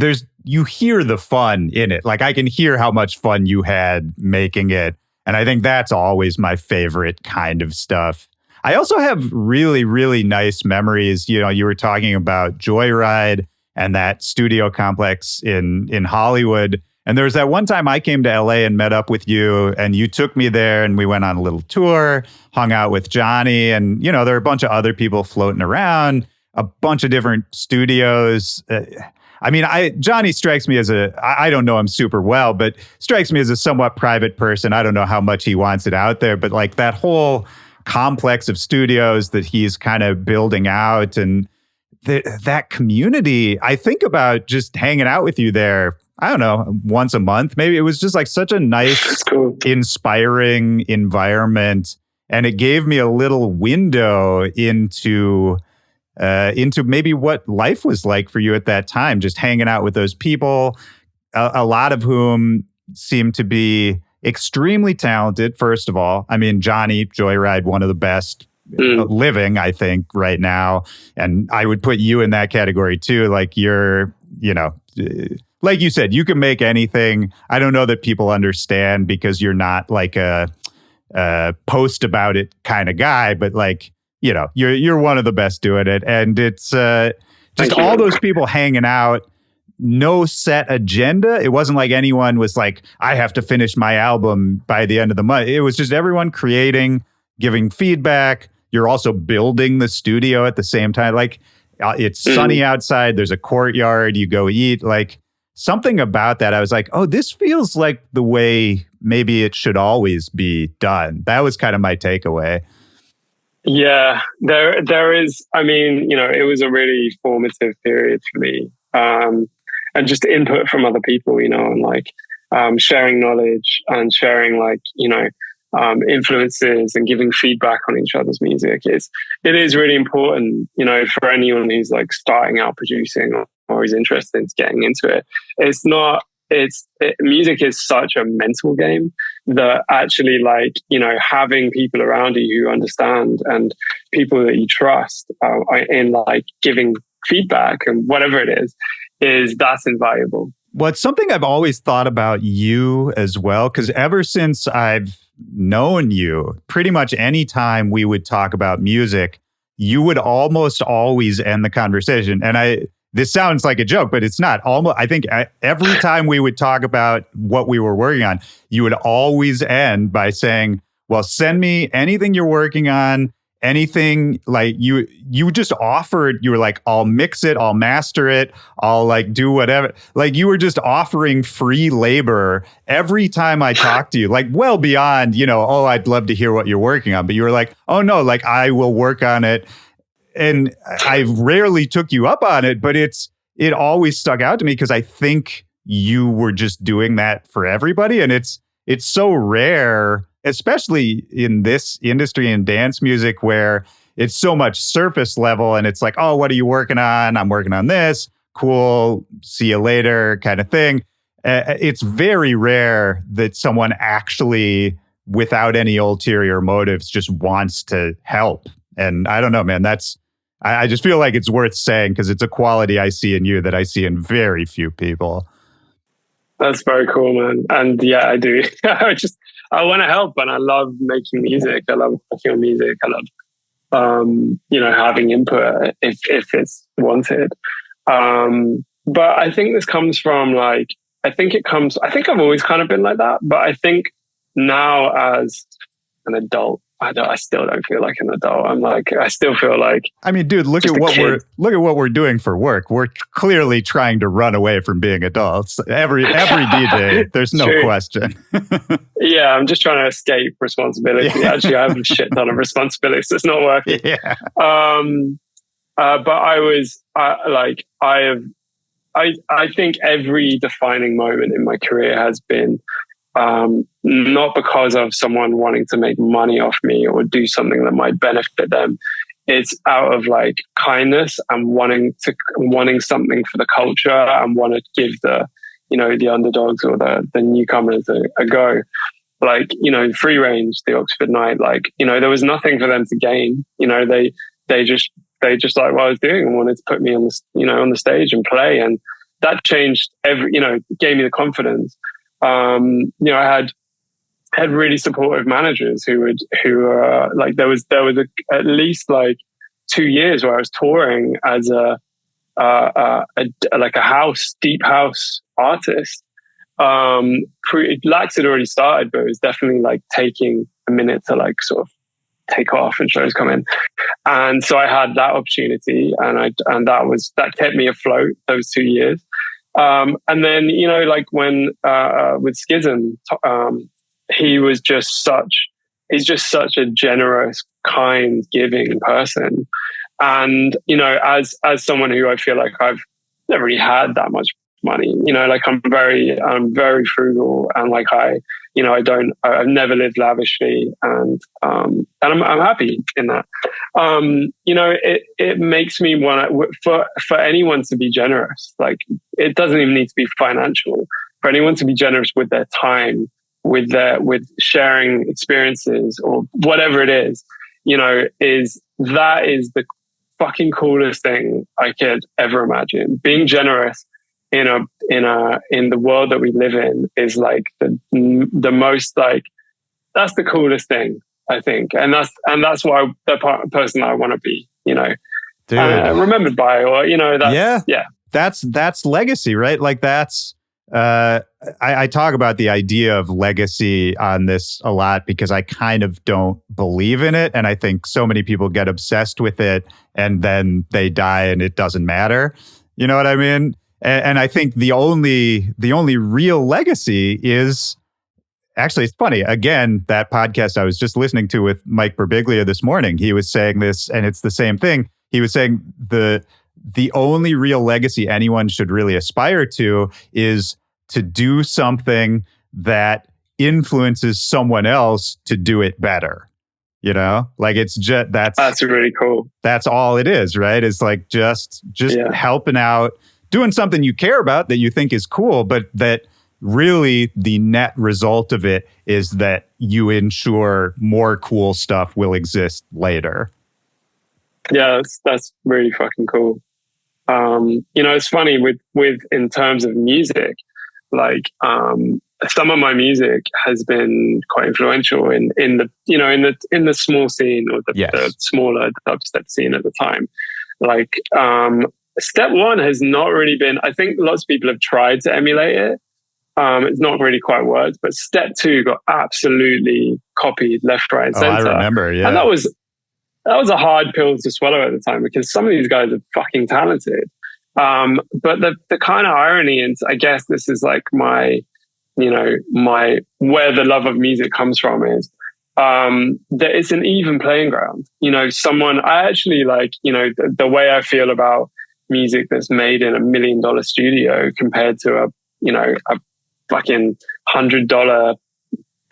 hear the fun in it. Like I can hear how much fun you had making it, and I think that's always my favorite kind of stuff. I also have really, really nice memories. You know, you were talking about Joyride and that studio complex in Hollywood. And there was that one time I came to LA and met up with you, and you took me there, and we went on a little tour, hung out with Johnny, and, you know, there were a bunch of other people floating around, a bunch of different studios. Johnny strikes me as I don't know him super well, but strikes me as a somewhat private person. I don't know how much he wants it out there, but like that whole complex of studios that he's kind of building out, and that community, I think about just hanging out with you there, I don't know, once a month. Maybe it was just like such a nice, inspiring environment. And it gave me a little window into maybe what life was like for you at that time, just hanging out with those people, a lot of whom seemed to be extremely talented, first of all. I mean, Johnny Joyride, one of the best living, I think, right now. And I would put you in that category too. Like you're, you know, like you said, you can make anything. I don't know that people understand because you're not like a post about it kind of guy, but like, you know, you're one of the best doing it. And it's just all those people hanging out, no set agenda. It wasn't like anyone was like, I have to finish my album by the end of the month. It was just everyone creating, giving feedback. You're also building the studio at the same time. Like it's sunny outside. There's a courtyard. You go eat. Like something about that. I was like, oh, this feels like the way maybe it should always be done. That was kind of my takeaway. Yeah, there is. I mean, you know, it was a really formative period for me. And just input from other people, you know, and like sharing knowledge and sharing like, you know, influences and giving feedback on each other's music. It is really important, you know, for anyone who's like starting out producing or is interested in getting into it. Music is such a mental game that actually, like, you know, having people around you who understand and people that you trust in like giving feedback and whatever it is that's invaluable. Well, it's something I've always thought about you as well, because ever since I've known you, pretty much any time we would talk about music, you would almost always end the conversation. And this sounds like a joke, but it's not. I think every time we would talk about what we were working on, you would always end by saying, well, send me anything you're working on, anything. Like you just offered, you were like, I'll mix it, I'll master it, I'll like do whatever. Like you were just offering free labor every time I talked to you, like well beyond, you know, oh, I'd love to hear what you're working on. But you were like, oh no, like I will work on it. And I rarely took you up on it, but it always stuck out to me because I think you were just doing that for everybody. And it's so rare, especially in this industry in dance music where it's so much surface level and it's like, oh, what are you working on? I'm working on this. Cool. See you later kind of thing. It's very rare that someone actually, without any ulterior motives, just wants to help. And I don't know, man, I just feel like it's worth saying because it's a quality I see in you that I see in very few people. That's very cool, man. And yeah, I do. I want to help, and I love making music. I love working on music. I love, you know, having input if it's wanted. But I think this comes from like, I think I've always kind of been like that. But I think now as an adult. I still don't feel like an adult. I still feel like, I mean, dude, look at what we're doing for work. We're clearly trying to run away from being adults. Every DJ, there's no question. Yeah, I'm just trying to escape responsibility. Yeah. Actually, I have a shit ton of responsibilities. So it's not working. Yeah. But I think every defining moment in my career has been not because of someone wanting to make money off me or do something that might benefit them. It's out of like kindness and wanting something for the culture and want to give the underdogs or the newcomers a go. Like, Free Range, the Oxford Night, like, there was nothing for them to gain. They just like what I was doing and wanted to put me on the stage and play. And that changed gave me the confidence. I had really supportive managers who were like, there was at least like 2 years where I was touring as a deep house artist. LAXX had already started, but it was definitely like taking a minute to like sort of take off and shows come in. And so I had that opportunity and that kept me afloat those 2 years. And then, like when, with Schism, he's just such a generous, kind, giving person. And, as someone who I feel like I've never really had that much money, like I'm very frugal and like I've never lived lavishly and I'm happy in that. It makes me want for anyone to be generous. Like it doesn't even need to be financial. For anyone to be generous with their time, with sharing experiences or whatever it is, is the fucking coolest thing I could ever imagine. Being generous in the world that we live in is like the most, like, that's the coolest thing, I think. And that's why the person I want to be, remembered by, or, that's legacy, right? Like that's, I talk about the idea of legacy on this a lot because I kind of don't believe in it. And I think so many people get obsessed with it and then they die and it doesn't matter. You know what I mean? And I think the only real legacy is, actually, it's funny. Again, that podcast I was just listening to with Mike Birbiglia this morning, he was saying this, and it's the same thing. He was saying the only real legacy anyone should really aspire to is to do something that influences someone else to do it better. Like it's just, that's really cool. That's all it is, right? It's like just helping out, doing something you care about that you think is cool, but that really the net result of it is that you ensure more cool stuff will exist later. Yeah, that's really fucking cool. It's funny with in terms of music, like some of my music has been quite influential in the small scene or the smaller dubstep scene at the time. Like step one has not really been, I think lots of people have tried to emulate it. It's not really quite worked, but step two got absolutely copied left, right, and center. I remember, yeah. And that was a hard pill to swallow at the time because some of these guys are fucking talented. But the kind of irony, and I guess this is like my where the love of music comes from is that it's an even playing ground. I actually like, the way I feel about music that's made in $1 million studio compared to a fucking $100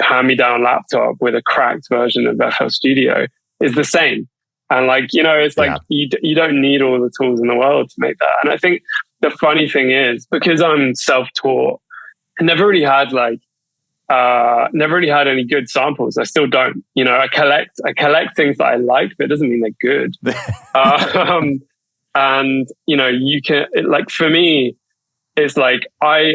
hand-me-down laptop with a cracked version of FL Studio is the same. And like, it's like you don't need all the tools in the world to make that. And I think the funny thing is, because I'm self-taught, I never really had any good samples. I still don't. I collect things that I like, but it doesn't mean they're good. And you can, like, for me, it's like I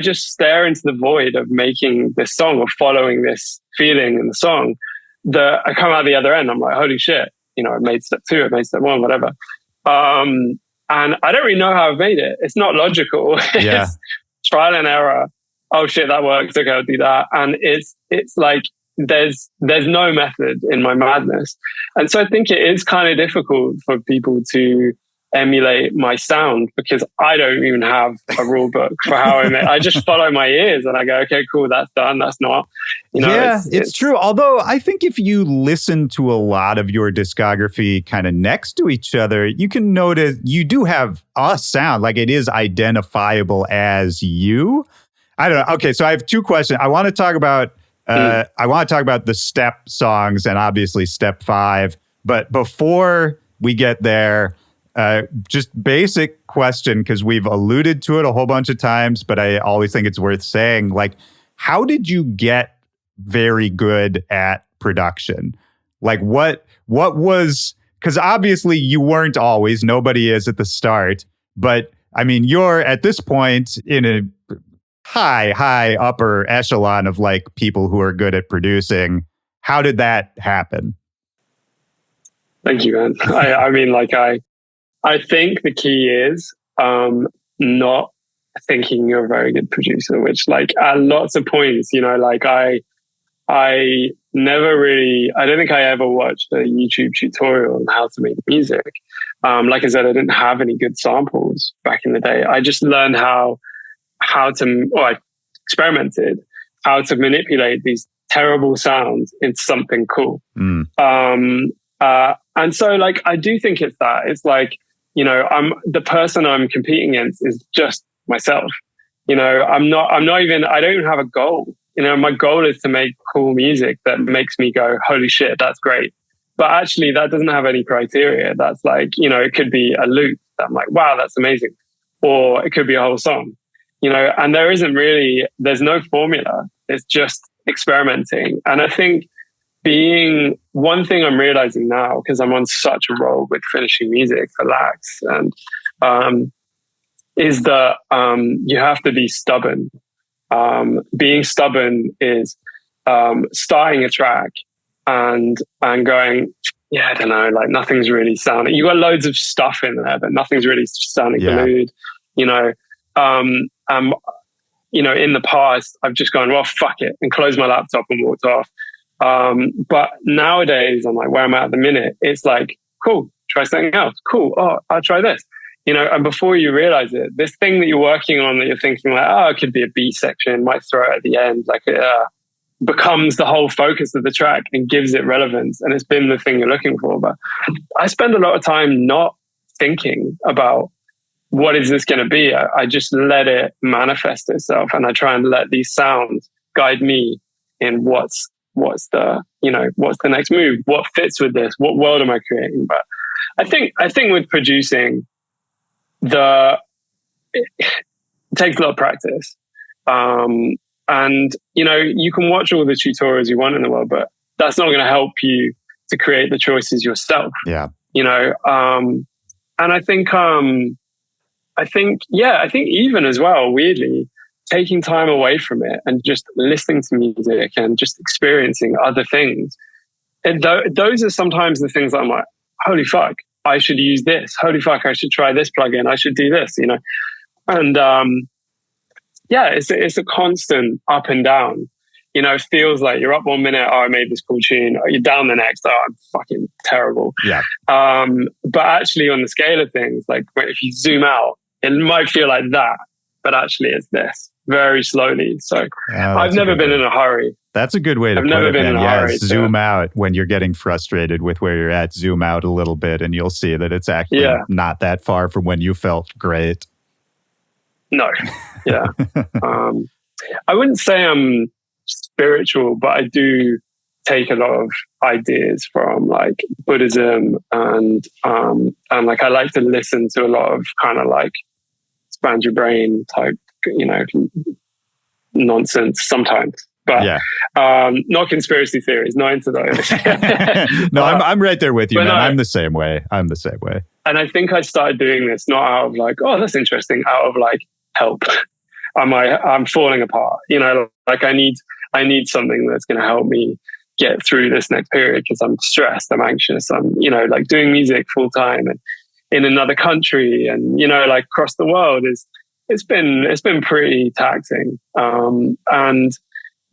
just stare into the void of making this song or following this feeling in the song. That I come out the other end, I'm like, holy shit, I made step two, I made step one, whatever. And I don't really know how I've made it. It's not logical. Yeah. It's trial and error. Oh shit, that works. Okay, I'll do that. And it's like, there's no method in my madness. And so I think it is kind of difficult for people to emulate my sound, because I don't even have a rule book for how I make. I just follow my ears and I go, okay, cool, that's done, that's not. Yeah, it's true. Although I think if you listen to a lot of your discography kind of next to each other, you can notice you do have a sound, like it is identifiable as you. I don't know. Okay, so I have two questions. I want to talk about the step songs and obviously step 5. But before we get there, just basic question, because we've alluded to it a whole bunch of times, but I always think it's worth saying, like, how did you get very good at production? Like what was, because obviously you weren't always, nobody is at the start, but I mean, you're at this point in a high upper echelon of like people who are good at producing. How did that happen? Thank you, man. I mean, like, I think the key is not thinking you're a very good producer, which, like, at lots of points, you know, like I never really, I don't think I ever watched a YouTube tutorial on how to make music. Like I said, I didn't have any good samples back in the day. I just learned how to, or I experimented how to manipulate these terrible sounds into something cool. And so, like, I do think it's that. It's like, you know, the person I'm competing against is just myself. You know, I don't even have a goal. You know, my goal is to make cool music that makes me go, holy shit, that's great. But actually that doesn't have any criteria. That's like, you know, it could be a loop that I'm like, wow, that's amazing. Or it could be a whole song, you know, and there's no formula. It's just experimenting. And I think one thing I'm realizing now, because I'm on such a roll with finishing music for LAXX, and is that you have to be stubborn. Being stubborn is starting a track and going, yeah, I don't know, like nothing's really sounding. You got loads of stuff in there, but nothing's really sounding glued. You know, you know, in the past, I've just gone, well, fuck it, and closed my laptop and walked off. But nowadays, I'm like, where I'm at the minute, it's like, cool, try something else. Cool, oh, I'll try this. You know, and before you realize it, this thing that you're working on that you're thinking like, oh, it could be a B section, might throw it at the end, like it becomes the whole focus of the track and gives it relevance. And it's been the thing you're looking for. But I spend a lot of time not thinking about what is this going to be. I just let it manifest itself, and I try and let these sounds guide me in what's the next move, what fits with this, what world am I creating. But I think with producing, it takes a lot of practice. And, you know, you can watch all the tutorials you want in the world, but that's not going to help you to create the choices yourself. Yeah. You know, and I think even as well, weirdly, taking time away from it and just listening to music and just experiencing other things. And those are sometimes the things that I'm like, holy fuck, I should use this. Holy fuck, I should try this plugin. I should do this, you know? And it's a constant up and down. You know, it feels like you're up one minute, oh, I made this cool tune. You're down the next, oh, I'm fucking terrible. Yeah. But actually on the scale of things, like if you zoom out, it might feel like that, but actually it's this very slowly. So I've never been in a hurry. That's a good way to put it. I've never been in a hurry. Zoom out when you're getting frustrated with where you're at. Zoom out a little bit and you'll see that it's actually not that far from when you felt great. No. Yeah. I wouldn't say I'm spiritual, but I do take a lot of ideas from like Buddhism and like I like to listen to a lot of kind of like expand your brain type, you know, nonsense sometimes. But not conspiracy theories, not into those. No, I'm right there with you, man. I'm the same way. And I think I started doing this not out of like, oh, that's interesting, out of like, help. I'm falling apart. You know, like I need something that's going to help me get through this next period because I'm stressed, I'm anxious, I'm, you know, like doing music full time and in another country and, you know, like across the world it's been pretty taxing. And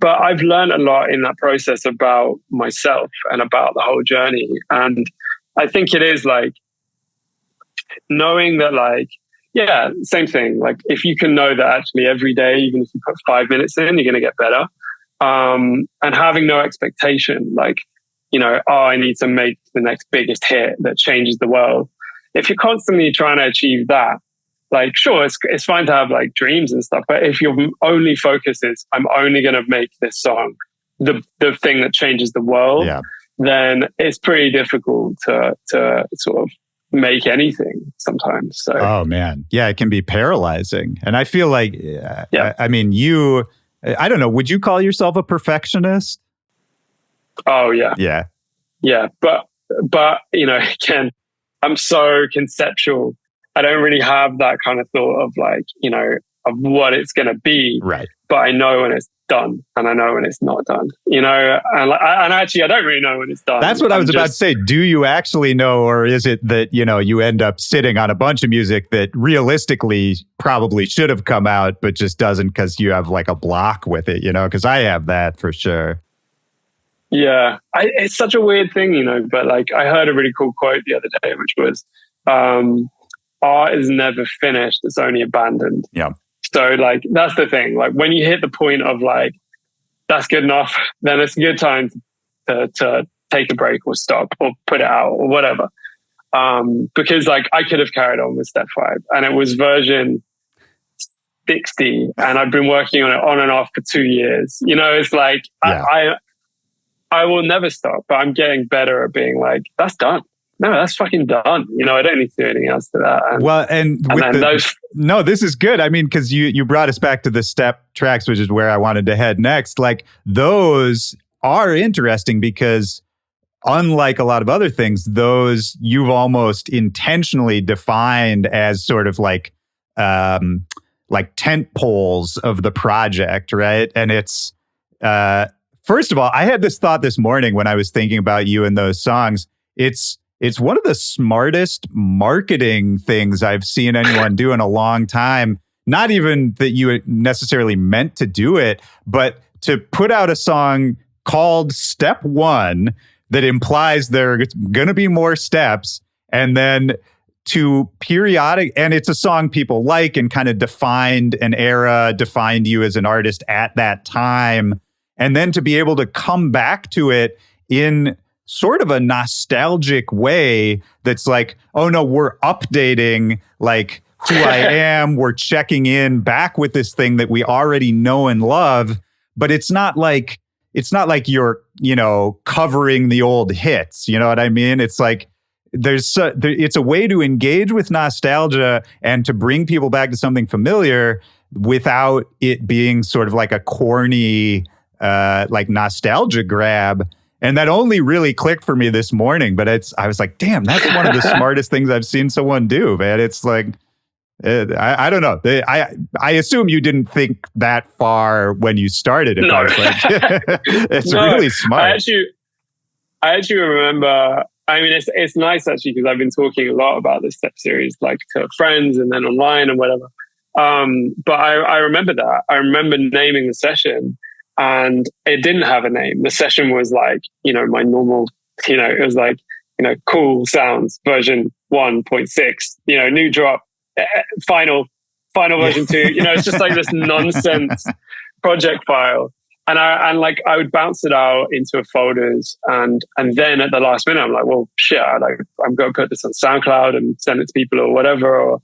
but I've learned a lot in that process about myself and about the whole journey. And I think it is like knowing that, like, yeah, same thing. Like if you can know that actually every day, even if you put 5 minutes in, you're going to get better. And having no expectation, like, you know, oh, I need to make the next biggest hit that changes the world. If you're constantly trying to achieve that, like, sure, it's fine to have like dreams and stuff, but if your only focus is, I'm only going to make this song the thing that changes the world, then it's pretty difficult to sort of make anything sometimes. So, oh man, yeah, it can be paralyzing. And I feel like, I mean, I don't know, would you call yourself a perfectionist? Oh yeah, but you know, again, I'm so conceptual. I don't really have that kind of thought of like, you know, of what it's going to be. Right. But I know when it's done and I know when it's not done, you know, and actually I don't really know when it's done. That's what I was about to say. Do you actually know, or is it that, you know, you end up sitting on a bunch of music that realistically probably should have come out, but just doesn't because you have like a block with it, you know, because I have that for sure. Yeah, it's such a weird thing, you know, but like I heard a really cool quote the other day, which was, art is never finished, it's only abandoned. Yeah. So like, that's the thing. Like when you hit the point of like, that's good enough, then it's a good time to take a break or stop or put it out or whatever. Because like I could have carried on with step 5 and it was version 60 and I've been working on it on and off for 2 years. You know, it's like, I will never stop, but I'm getting better at being like, that's done. No, that's fucking done. You know, I don't need to do anything else to that. No, this is good. I mean, because you brought us back to the step tracks, which is where I wanted to head next. Like those are interesting because unlike a lot of other things, those you've almost intentionally defined as sort of like tent poles of the project, right? And it's first of all, I had this thought this morning when I was thinking about you and those songs. It's one of the smartest marketing things I've seen anyone do in a long time. Not even that you necessarily meant to do it, but to put out a song called Step 1 that implies there's going to be more steps, and then to and it's a song people like and kind of defined an era, defined you as an artist at that time, and then to be able to come back to it in sort of a nostalgic way that's like, oh no, we're updating like who I am. We're checking in back with this thing that we already know and love, but it's not like you're, you know, covering the old hits. You know what I mean? It's like it's a way to engage with nostalgia and to bring people back to something familiar without it being sort of like a corny like nostalgia grab. And that only really clicked for me this morning, but I was like, damn, that's one of the smartest things I've seen someone do, man. It's like, I don't know. I assume you didn't think that far when you started it. No. I was like, it's really smart. I actually remember, I mean, it's nice actually, because I've been talking a lot about this step series, like to friends and then online and whatever. But I remember that. I remember naming the session. And it didn't have a name. The session was like, you know, my normal, you know, it was like, you know, Cool Sounds version 1.6, you know, new drop, final version 2. You know, it's just like this nonsense project file. And I would bounce it out into folders. And then at the last minute, I'm like, well, shit, I'm going to put this on SoundCloud and send it to people or whatever.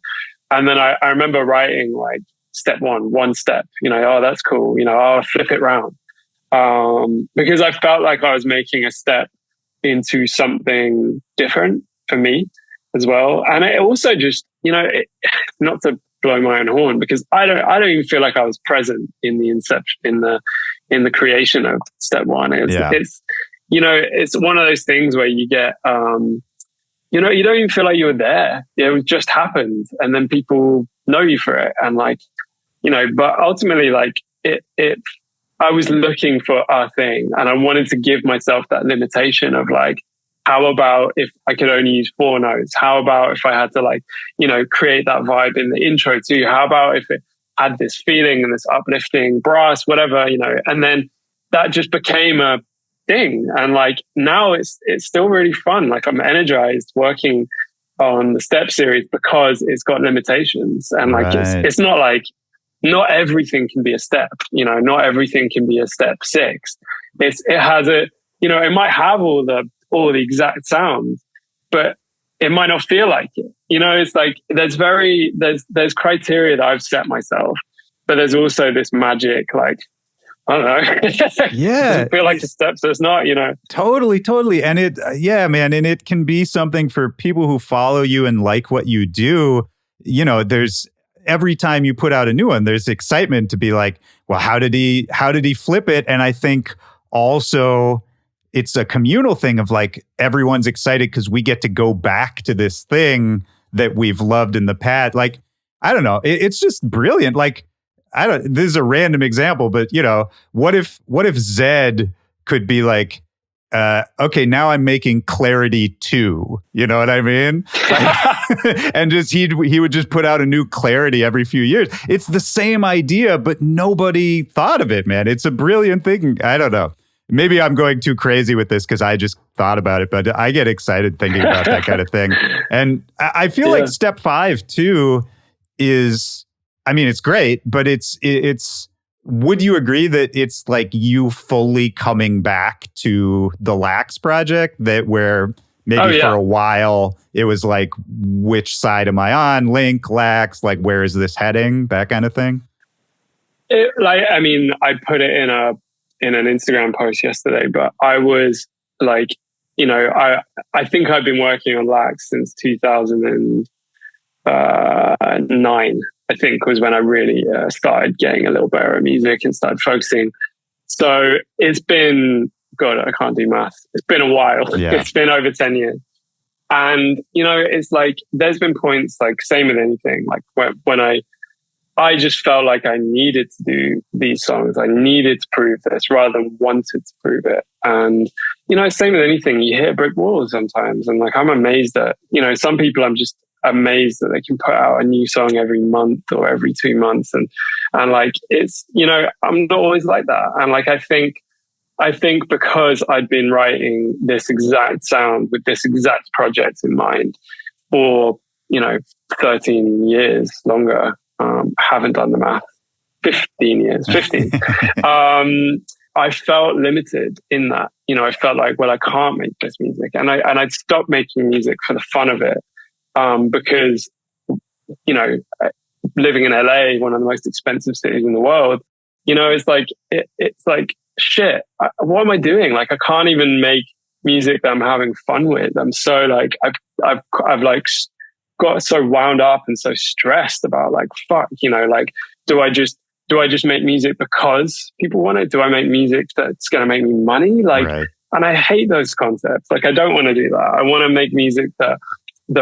And then I remember writing like, step 1 step, you know, oh, that's cool. You know, I'll flip it round. Because I felt like I was making a step into something different for me as well. And it also just, you know, not to blow my own horn, because I don't even feel like I was present in the inception, in the creation of step 1. It's, you know, it's one of those things where you get, you know, you don't even feel like you were there. It just happened. And then people know you for it. And like, you know, but ultimately, like I was looking for a thing and I wanted to give myself that limitation of like, how about if I could only use 4 notes? How about if I had to like, you know, create that vibe in the intro too? How about if it had this feeling and this uplifting brass, whatever, you know, and then that just became a thing. And like now it's still really fun. Like I'm energized working on the Step series because it's got limitations. And like it's not like not everything can be a step, you know, not everything can be a step 6. It has a, you know, it might have all the exact sounds, but it might not feel like it. You know, it's like there's criteria that I've set myself, but there's also this magic, like, I don't know. Yeah. Doesn't feel like a step, so it's not, you know. Totally. And it, yeah, man. And it can be something for people who follow you and like what you do. You know, there's every time you put out a new one, there's excitement to be like, well, how did he flip it? And I think also it's a communal thing of like, everyone's excited because we get to go back to this thing that we've loved in the past. Like, I don't know. It's just brilliant. Like, this is a random example, but you know, what if Zed could be like, okay, now I'm making Clarity 2. You know what I mean? Like, and just he would just put out a new Clarity every few years. It's the same idea, but nobody thought of it, man. It's a brilliant thing. I don't know. Maybe I'm going too crazy with this because I just thought about it, but I get excited thinking about that kind of thing. And I feel like Step 5 too is, I mean, it's great, but it's, would you agree that it's like you fully coming back to the LAXX project, that where maybe for a while it was like, which side am I on? Link, LAXX, like, where is this heading? That kind of thing. I mean, I put it in an Instagram post yesterday, but I was like, you know, I think I've been working on LAXX since 2009. I think was when I really started getting a little better at music and started focusing. So it's been, God, I can't do math. It's been a while. Yeah. It's been over 10 years. And, you know, it's like, there's been points, like same with anything, like when I just felt like I needed to do these songs. I needed to prove this rather than wanted to prove it. And, you know, same with anything, you hit brick walls sometimes. And like, I'm amazed that, you know, some people I'm just amazed that they can put out a new song every month or every 2 months. And like, it's, you know, I'm not always like that. And like, I think because I'd been writing this exact sound with this exact project in mind for, you know, 13 years longer, haven't done the math, 15 years, 15. I felt limited in that, you know, I felt like, well, I can't make this music. And I'd stopped making music for the fun of it. Because, you know, living in LA, one of the most expensive cities in the world, you know, it's like, it's like, shit, what am I doing? Like, I can't even make music that I'm having fun with. I'm so like, I've like got so wound up and so stressed about like, fuck, you know, like, do I just make music because people want it? Do I make music that's going to make me money? Like, right. And I hate those concepts. Like, I don't want to do that. I want to make music that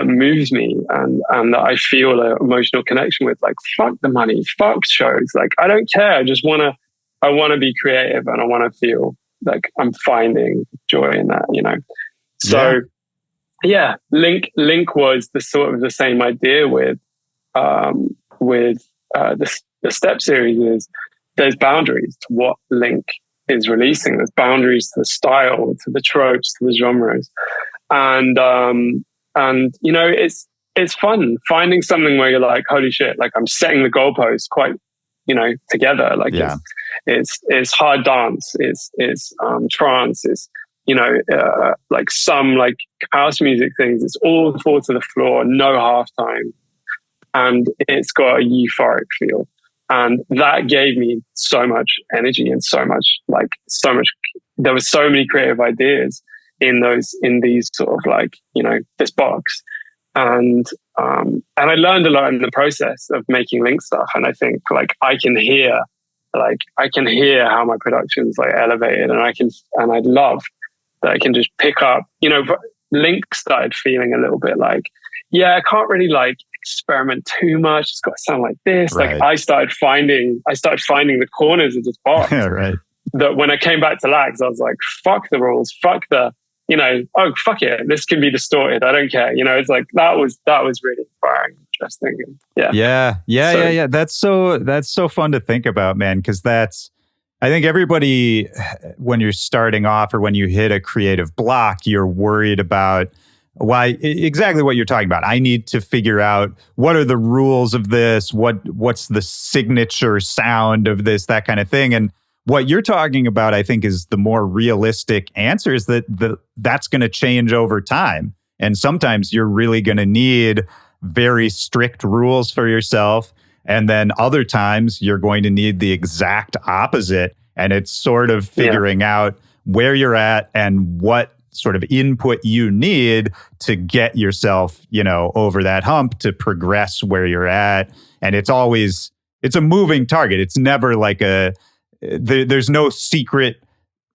moves me and that I feel an emotional connection with. Like, fuck the money, fuck shows. Like, I don't care. I want to be creative and I want to feel like I'm finding joy in that, you know? So yeah, Link was the sort of the same idea with the Step series is there's boundaries to what Link is releasing. There's boundaries to the style, to the tropes, to the genres. And, you know, it's fun finding something where you're like, holy shit, like I'm setting the goalposts quite, you know, together. Like it's hard dance, it's trance, it's, you know, like some like house music things. It's all fall to the floor, no halftime. And it's got a euphoric feel. And that gave me so much energy and so much, there were so many creative ideas in these sort of like, you know, this box. And I learned a lot in the process of making Link stuff. And I think like I can hear how my production's like elevated, and I love that I can just pick up, you know, Link started feeling a little bit like, yeah, I can't really like experiment too much. It's got to sound like this. Right. Like I started finding the corners of this box. Yeah, right. That when I came back to LAXX, I was like, fuck the rules, fuck the, you know, oh, fuck it. This can be distorted. I don't care. You know, it's like, that was really inspiring, interesting. Yeah. That's so fun to think about, man. Cause that's, I think everybody, when you're starting off or when you hit a creative block, you're worried about exactly what you're talking about. I need to figure out what are the rules of this, what's the signature sound of this, that kind of thing. And what you're talking about, I think, is the more realistic answer is that's going to change over time. And sometimes you're really going to need very strict rules for yourself. And then other times you're going to need the exact opposite. And it's sort of figuring out where you're at and what sort of input you need to get yourself, over that hump to progress where you're at. And it's a moving target. It's never like there's no secret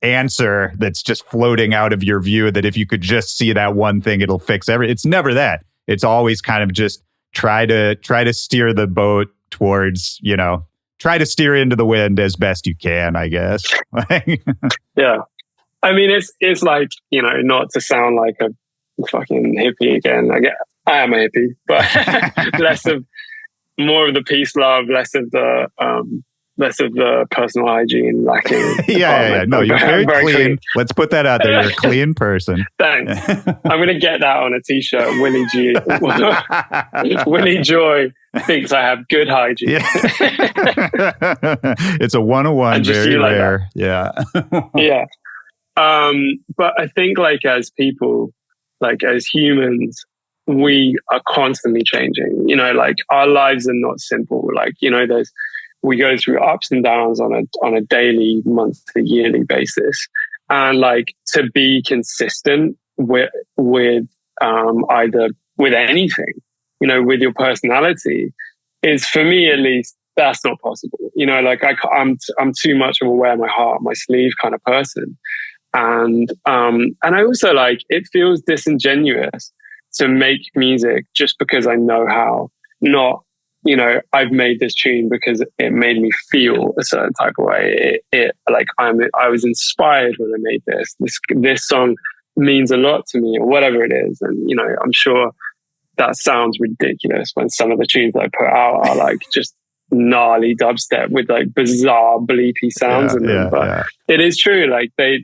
answer that's just floating out of your view that if you could just see that one thing, it'll fix everything. It's never that. It's always kind of just try to steer the boat towards, try to steer into the wind as best you can, I guess. Yeah. I mean, it's like, not to sound like a fucking hippie again. I am a hippie, but more of the peace, love, less of the personal hygiene lacking. Yeah. No, you're very clean. Let's put that out there. You're a clean person. Thanks. I'm going to get that on a t-shirt. Willy Joy thinks I have good hygiene. Yeah. It's a 101, very rare. Yeah. Yeah. But I think as people, as humans, we are constantly changing. Our lives are not simple. We go through ups and downs on a daily, monthly, yearly basis. And to be consistent with either with anything, with your personality is, for me at least, that's not possible. I'm too much of a wear my heart on my sleeve kind of person. And I also it feels disingenuous to make music just because I know how, not, I've made this tune because it made me feel a certain type of way. I was inspired when I made this song means a lot to me, or whatever it is. And, I'm sure that sounds ridiculous when some of the tunes I put out are just gnarly dubstep with bizarre bleepy sounds in them. But it is true. They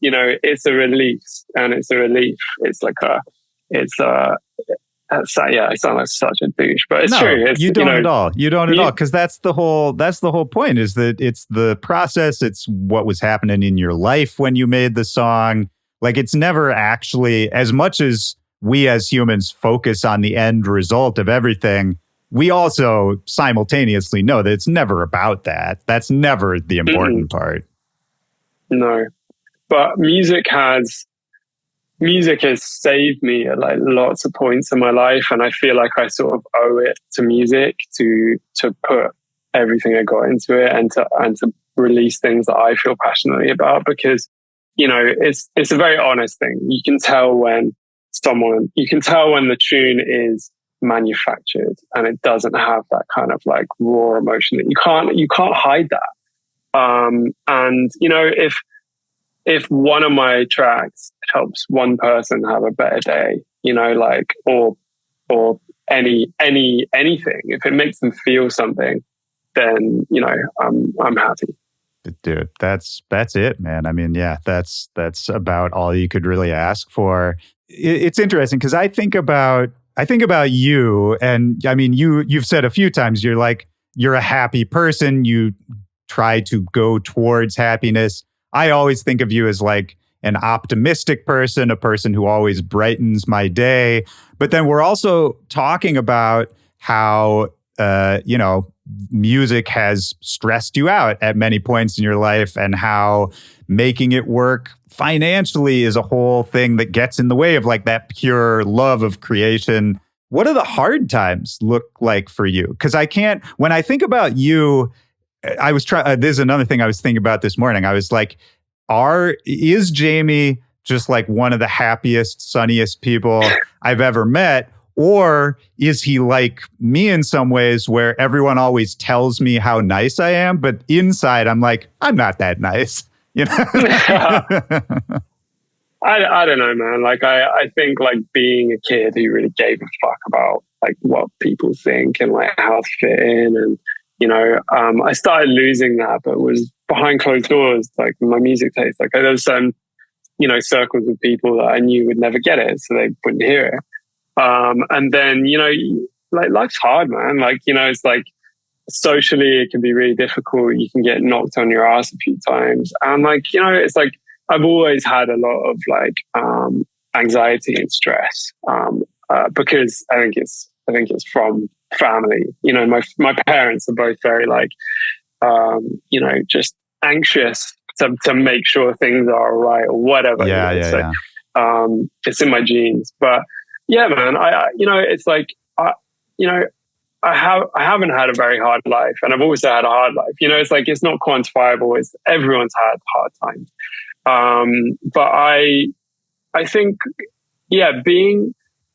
it's a release and it's a relief. I sound like such a douche, but it's true. You don't at all. You don't at all, because that's the whole point. Is that it's the process. It's what was happening in your life when you made the song. It's never actually, as much as we as humans focus on the end result of everything, we also simultaneously know that it's never about that. That's never the important part. No, but music has saved me at lots of points in my life, and I feel like I sort of owe it to music to put everything I got into it and to release things that I feel passionately about, because it's a very honest thing. You can tell when the tune is manufactured and it doesn't have that kind of raw emotion that you can't hide that. And if one of my tracks helps one person have a better day, or anything, if it makes them feel something, then I'm happy. Dude, that's it, man. I mean, yeah, that's about all you could really ask for. It's interesting because I think about you, and I mean, you've said a few times you're a happy person. You try to go towards happiness. I always think of you as an optimistic person, a person who always brightens my day. But then we're also talking about how, music has stressed you out at many points in your life, and how making it work financially is a whole thing that gets in the way of that pure love of creation. What do the hard times look like for you? Because when I think about you, this is another thing I was thinking about this morning. I was is Jamie just one of the happiest, sunniest people I've ever met? Or is he like me in some ways, where everyone always tells me how nice I am, but inside I'm I'm not that nice, I don't know, man. I think being a kid who really gave a fuck about what people think and how to fit in, and I started losing that, but was behind closed doors, like my music taste, like there was some, circles of people that I knew would never get it, so they wouldn't hear it. And then, like life's hard, man. Like, it's like socially it can be really difficult. You can get knocked on your ass a few times. And like, it's like I've always had a lot of like anxiety and stress because I think it's from family. My parents are both very like just anxious to make sure things are all right or whatever. Yeah. It's in my genes. But yeah, man, it's like I haven't had a very hard life, and I've also had a hard life. It's like it's not quantifiable. It's everyone's had hard times. But I think,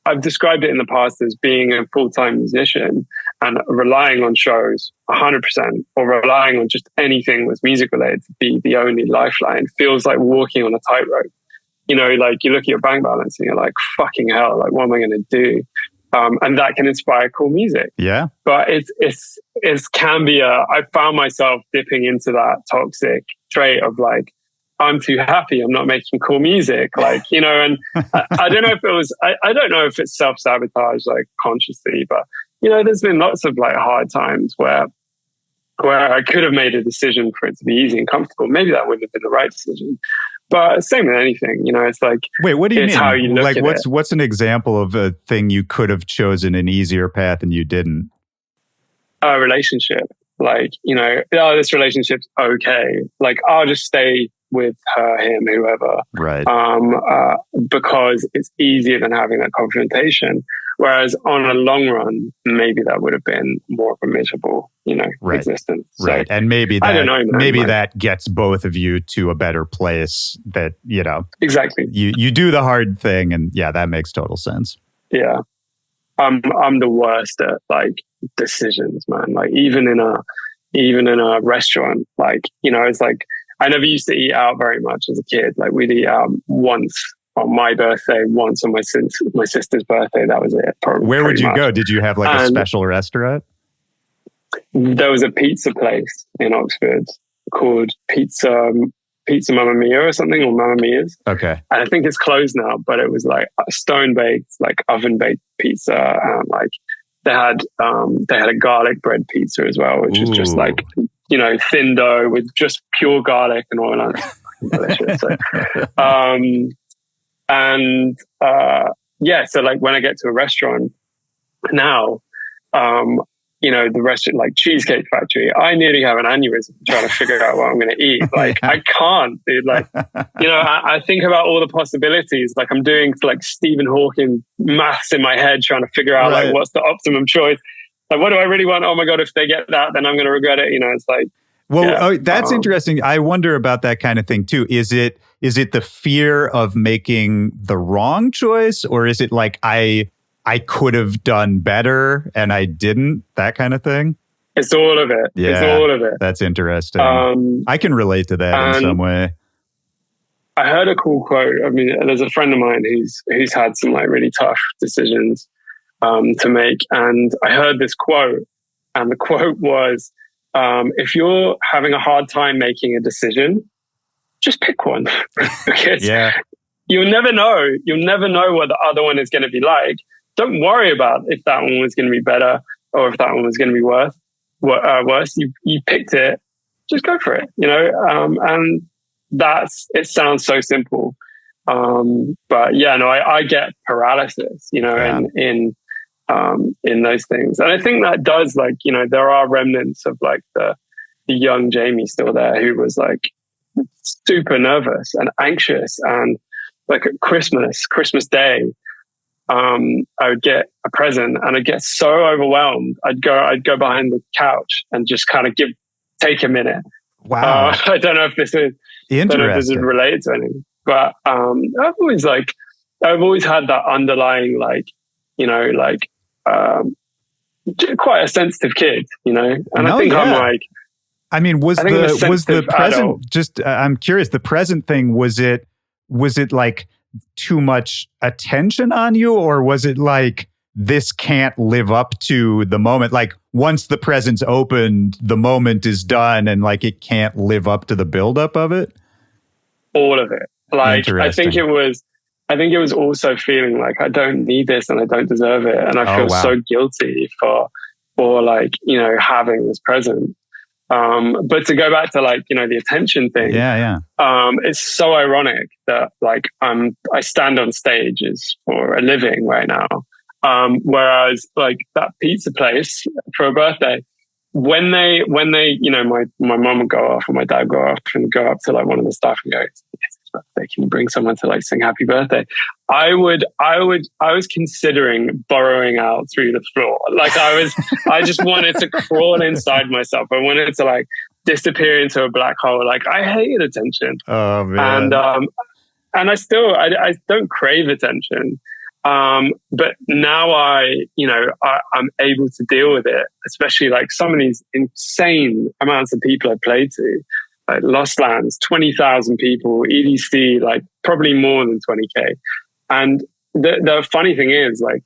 I've described it in the past as being a full-time musician and relying on shows 100% or relying on just anything that's music related to be the only lifeline feels like walking on a tightrope. Like you look at your bank balance and you're like, fucking hell, like what am I going to do? And that can inspire cool music. Yeah. But it can be I found myself dipping into that toxic trait of like, I'm too happy, I'm not making cool music. Like, and I don't know if it was, I don't know if it's self-sabotage, like consciously, but, there's been lots of like hard times where I could have made a decision for it to be easy and comfortable. Maybe that wouldn't have been the right decision. But same with anything, it's like, wait, what do you mean? How you look like, at what's an example of a thing you could have chosen an easier path and you didn't? A relationship, like, this relationship's okay. Like, I'll just stay with her, him, whoever. Right. Because it's easier than having that confrontation. Whereas on a long run, maybe that would have been more of a miserable, existence. Right. So, and maybe that, I don't know, man, maybe that gets both of you to a better place that, exactly. You do the hard thing, and yeah, that makes total sense. Yeah. I'm the worst at like decisions, man. Like even in a restaurant, like, it's like, I never used to eat out very much as a kid. Like we'd eat out once on my birthday, once on my sister's birthday. That was it. Where would you go? Did you have like a special restaurant? There was a pizza place in Oxford called Pizza Mamma Mia or something, or Mamma Mia's. Okay. And I think it's closed now, but it was like a stone baked, like oven baked pizza. And like they had a garlic bread pizza as well, which was just like, thin dough with just pure garlic and all that. Delicious. So like when I get to a restaurant now, the restaurant, like Cheesecake Factory, I nearly have an aneurysm trying to figure out what I'm going to eat. Like I can't, dude. Like, I think about all the possibilities. Like I'm doing like Stephen Hawking maths in my head, trying to figure out like what's the optimum choice. Like, what do I really want? Oh my God, if they get that, then I'm going to regret it. It's like, well, that's interesting. I wonder about that kind of thing too. Is it the fear of making the wrong choice, or is it like I could have done better and I didn't, that kind of thing? It's all of it. Yeah, it's all of it. That's interesting. I can relate to that in some way. I heard a cool quote. I mean, there's a friend of mine who's had some like really tough decisions to make. And I heard this quote, and the quote was, if you're having a hard time making a decision, just pick one. Because you'll never know. You'll never know what the other one is going to be like. Don't worry about if that one was going to be better or if that one was going to be worse. You picked it. Just go for it, and it sounds so simple. But yeah, no, I get paralysis, in those things. And I think that does, like, there are remnants of like the young Jamie still there who was like super nervous and anxious. And like at Christmas Day, I would get a present and I'd get so overwhelmed. I'd go behind the couch and just kind of take a minute. Wow. I don't know if this is related to anything, but I've always had that underlying, like, quite a sensitive kid, and I think I'm like, I mean, was the present just, I'm curious, the present thing, was it like too much attention on you, or was it like this can't live up to the moment. Like once the present's opened, the moment is done and like it can't live up to the buildup of it? All of it. Like I think it was also feeling like I don't need this and I don't deserve it. And I feel so guilty for like, you know, having this present. But to go back to like, you know, the attention thing. It's so ironic that like I stand on stages for a living right now. Whereas like that pizza place for a birthday, when they, you know, my mom would go off or my dad would go off and go up to like one of the staff and go, "It's his birthday. Can you bring someone to like sing happy birthday?" I was considering burrowing out through the floor. Like I just wanted to crawl inside myself. I wanted to like disappear into a black hole. Like I hated attention. Oh man. And I don't crave attention. But now I'm able to deal with it, especially like some of these insane amounts of people I played to, like Lost Lands, 20,000 people, EDC, like probably more than 20K. And the funny thing is like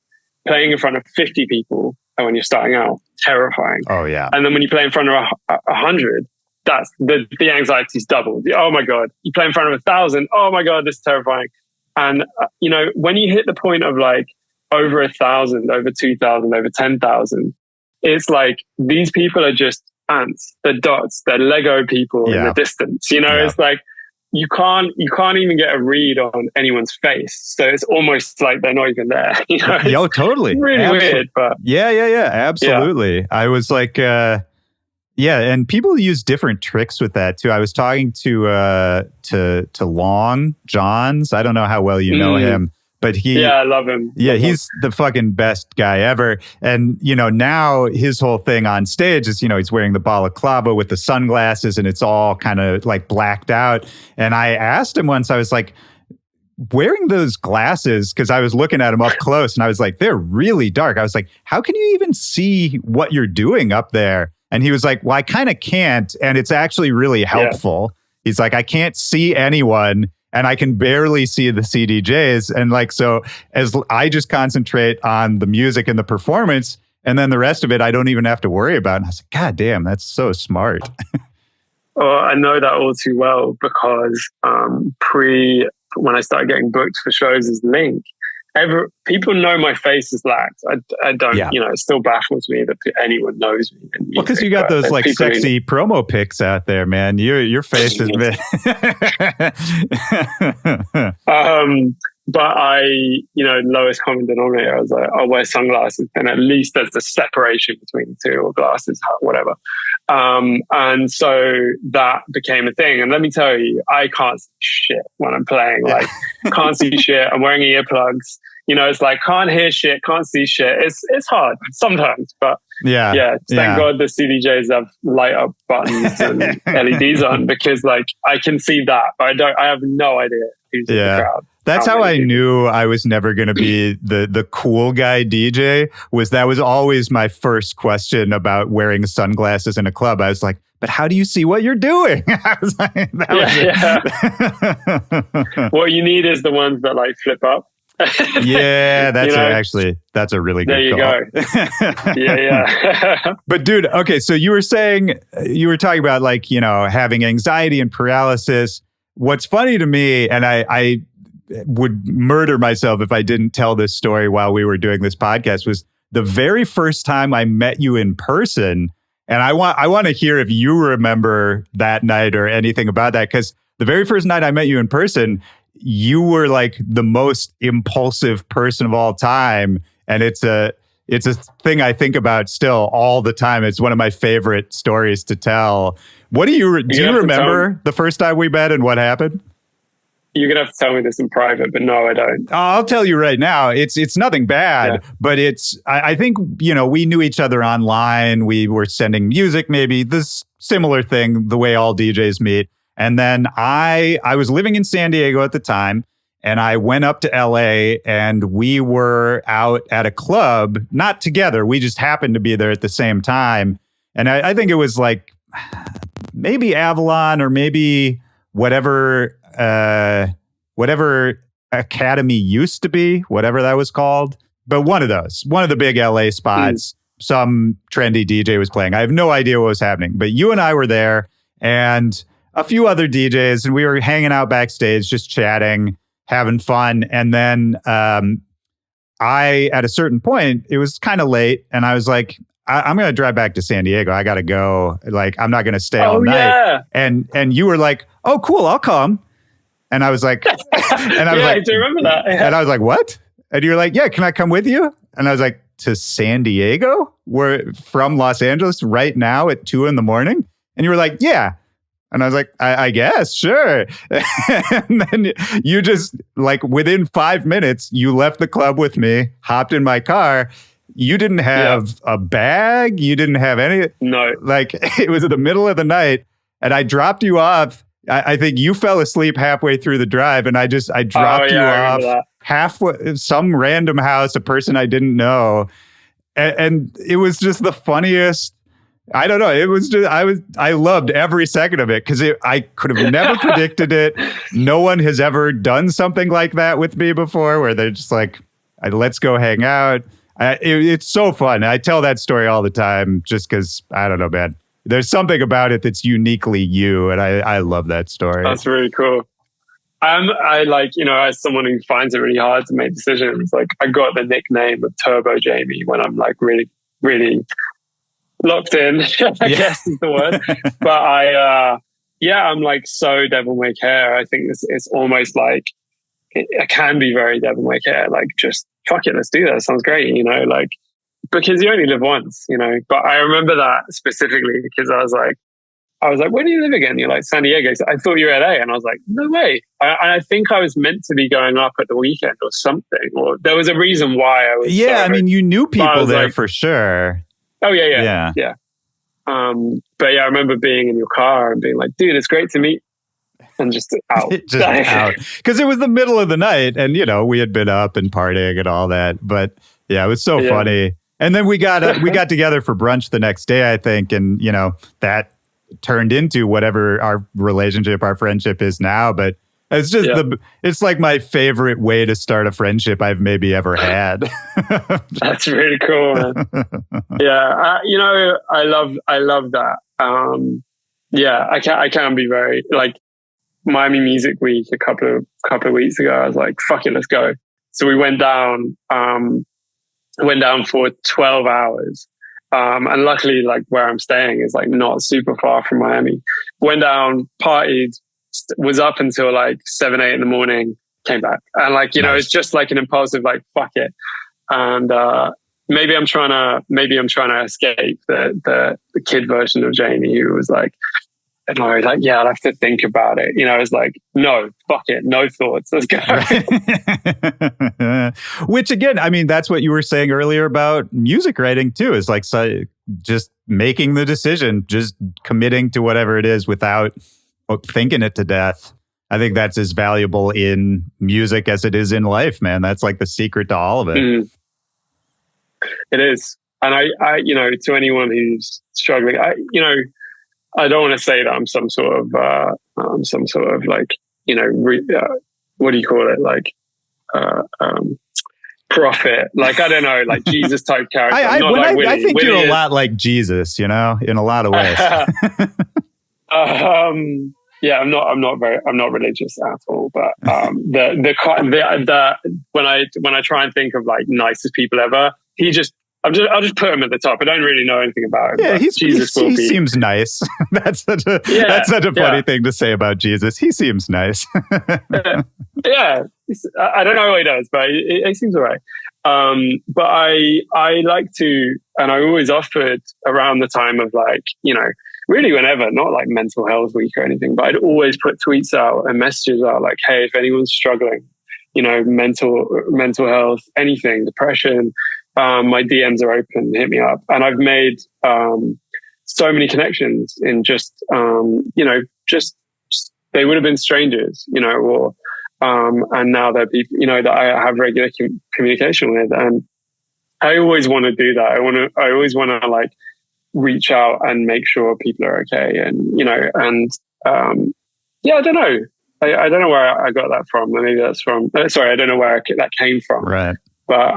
playing in front of 50 people when you're starting out, terrifying. Oh yeah. And then when you play in front of 100, that's the anxiety's doubled. Oh my God. You play in front of 1,000. Oh my God, this is terrifying. And, you know, when you hit the point of like over 1,000, over 2,000, over 10,000, it's like these people are just ants, they're dots, they're Lego people in the distance. You know, it's like you can't even get a read on anyone's face. So it's almost like they're not even there. You know? Yo, totally. Really weird. But yeah. Absolutely. Yeah. I was like, and people use different tricks with that too. I was talking to Long Johns. I don't know how well you know him, but I love him. Yeah, he's the fucking best guy ever. And you know, now his whole thing on stage is, you know, he's wearing the balaclava with the sunglasses, and it's all kind of like blacked out. And I asked him once, I was like, wearing those glasses, because I was looking at them up close, and I was like, they're really dark. I was like, how can you even see what you're doing up there? And he was like, well, I kind of can't. And it's actually really helpful. Yeah. He's like, I can't see anyone and I can barely see the CDJs. And like, so as I just concentrate on the music and the performance, and then the rest of it, I don't even have to worry about. And I was like, God damn, that's so smart. Well, I know that all too well because when I started getting booked for shows as LAXX, people know my face is LAXX. I don't, you know, it still baffles me that anyone knows me. Well, because you got those like sexy promo pics out there, man. Your face has been. But lowest common denominator, I was like, I'll wear sunglasses, and at least there's a separation between the two, or glasses, whatever. And so that became a thing. And let me tell you, I can't see shit when I'm playing. Like, can't see shit. I'm wearing earplugs. You know, it's like, can't hear shit, can't see shit. It's hard sometimes, but thank God the CDJs have light up buttons and LEDs on, because like I can see that, but I have no idea who's in the crowd. That's how I knew I was never going to be the cool guy DJ. That was always my first question about wearing sunglasses in a club. I was like, but how do you see what you're doing? I was like, what you need is the ones that like flip up. Yeah, that's a really good call. There you go. Yeah. But dude, okay, so you were talking about like, you know, having anxiety and paralysis. What's funny to me, and I would murder myself if I didn't tell this story while we were doing this podcast, was the very first time I met you in person. And I want to hear if you remember that night or anything about that, because the very first night I met you in person, you were like the most impulsive person of all time. And it's a thing I think about still all the time. It's one of my favorite stories to tell. Do you remember the first time we met and what happened? You're going to have to tell me this in private, but no, I don't. I'll tell you right now. It's nothing bad, but I think, you know, we knew each other online. We were sending music, maybe this similar thing, the way all DJs meet. And then I was living in San Diego at the time, and I went up to LA, and we were out at a club, not together. We just happened to be there at the same time. And I think it was like maybe Avalon or maybe whatever Academy used to be, whatever that was called. but one of the big LA spots, some trendy DJ was playing. I have no idea what was happening, but you and I were there and a few other DJs, and we were hanging out backstage, just chatting, having fun. And then at a certain point, it was kind of late, and I was like, I'm going to drive back to San Diego. I got to go. Like, I'm not going to stay all night. Yeah. And you were like, oh, cool, I'll come. And I was like, I do remember that. Yeah. And I was like, what? And you were like, yeah, can I come with you? And I was like, to San Diego? We're from Los Angeles right now at 2 a.m. And you were like, yeah. And I was like, I guess, sure. And then you just, like, within 5 minutes, you left the club with me, hopped in my car. You didn't have a bag. You didn't have any. No. Like, it was in the middle of the night, and I dropped you off. I think you fell asleep halfway through the drive, and I dropped you off halfway, some random house, a person I didn't know. And it was just the funniest. I don't know. It was just, I loved every second of it because I could have never predicted it. No one has ever done something like that with me before, where they're just like, let's go hang out. It's so fun. I tell that story all the time just because, I don't know, man. There's something about it that's uniquely you, and I love that story. That's really cool. I like, as someone who finds it really hard to make decisions, like, I got the nickname of Turbo Jamie when I'm like really, really locked in, I guess is the word. But I'm like so devil may care. I think it's almost like it can be very devil may care. Like, just fuck it, let's do that. Sounds great, like, because you only live once, But I remember that specifically because I was like, where do you live again? You're like, San Diego. So I thought you were LA. And I was like, no way. I think I was meant to be going up at the weekend or something. Or there was a reason why I was. Yeah, I mean, you knew people there, like, for sure. Oh, yeah. But yeah, I remember being in your car and being like, dude, it's great to meet. And just out. Out. Because it was the middle of the night and, we had been up and partying and all that. But yeah, it was so funny. And then we got together for brunch the next day, I think. And, that turned into whatever our relationship, our friendship is now. But it's just it's like my favorite way to start a friendship I've maybe ever had. That's really cool, man. Yeah. I love that. I can be very, like, Miami Music Week a couple of weeks ago. I was like, fuck it, let's go. So we went down for 12 hours. And luckily, like, where I'm staying is like not super far from Miami. Went down, partied, was up until like 7, 8 a.m, came back. And like, nice. It's just like an impulsive, like, fuck it. And, maybe I'm trying to escape the kid version of Jamie who was like, and I was like, yeah, I'll have to think about it. It's like, no, fuck it. No thoughts. Let's go. Which again, I mean, that's what you were saying earlier about music writing too, is like, so just making the decision, just committing to whatever it is without thinking it to death. I think that's as valuable in music as it is in life, man. That's like the secret to all of it. Mm. It is. And I to anyone who's struggling, I don't want to say that I'm some sort of like, what do you call it? Like, prophet. Like, I don't know, like Jesus type character. I think Willy you're a lot like Jesus, in a lot of ways. Yeah, I'm not religious at all. But when I try and think of like nicest people ever, I'll just put him at the top. I don't really know anything about him. Yeah, he seems nice. That's such a funny thing to say about Jesus. He seems nice. Yeah, I don't know what he does, but he seems all right. But I like to, and I always offered around the time of like, really whenever, not like mental health week or anything, but I'd always put tweets out and messages out like, hey, if anyone's struggling, mental health, anything, depression, my DMs are open, hit me up. And I've made so many connections in just they would have been strangers, or and now they're people, that I have regular communication with. And I always want to do that. I always want to like reach out and make sure people are okay. And, I don't know. I don't know where I got that from. Maybe that's from, sorry, I don't know where that came from. Right. But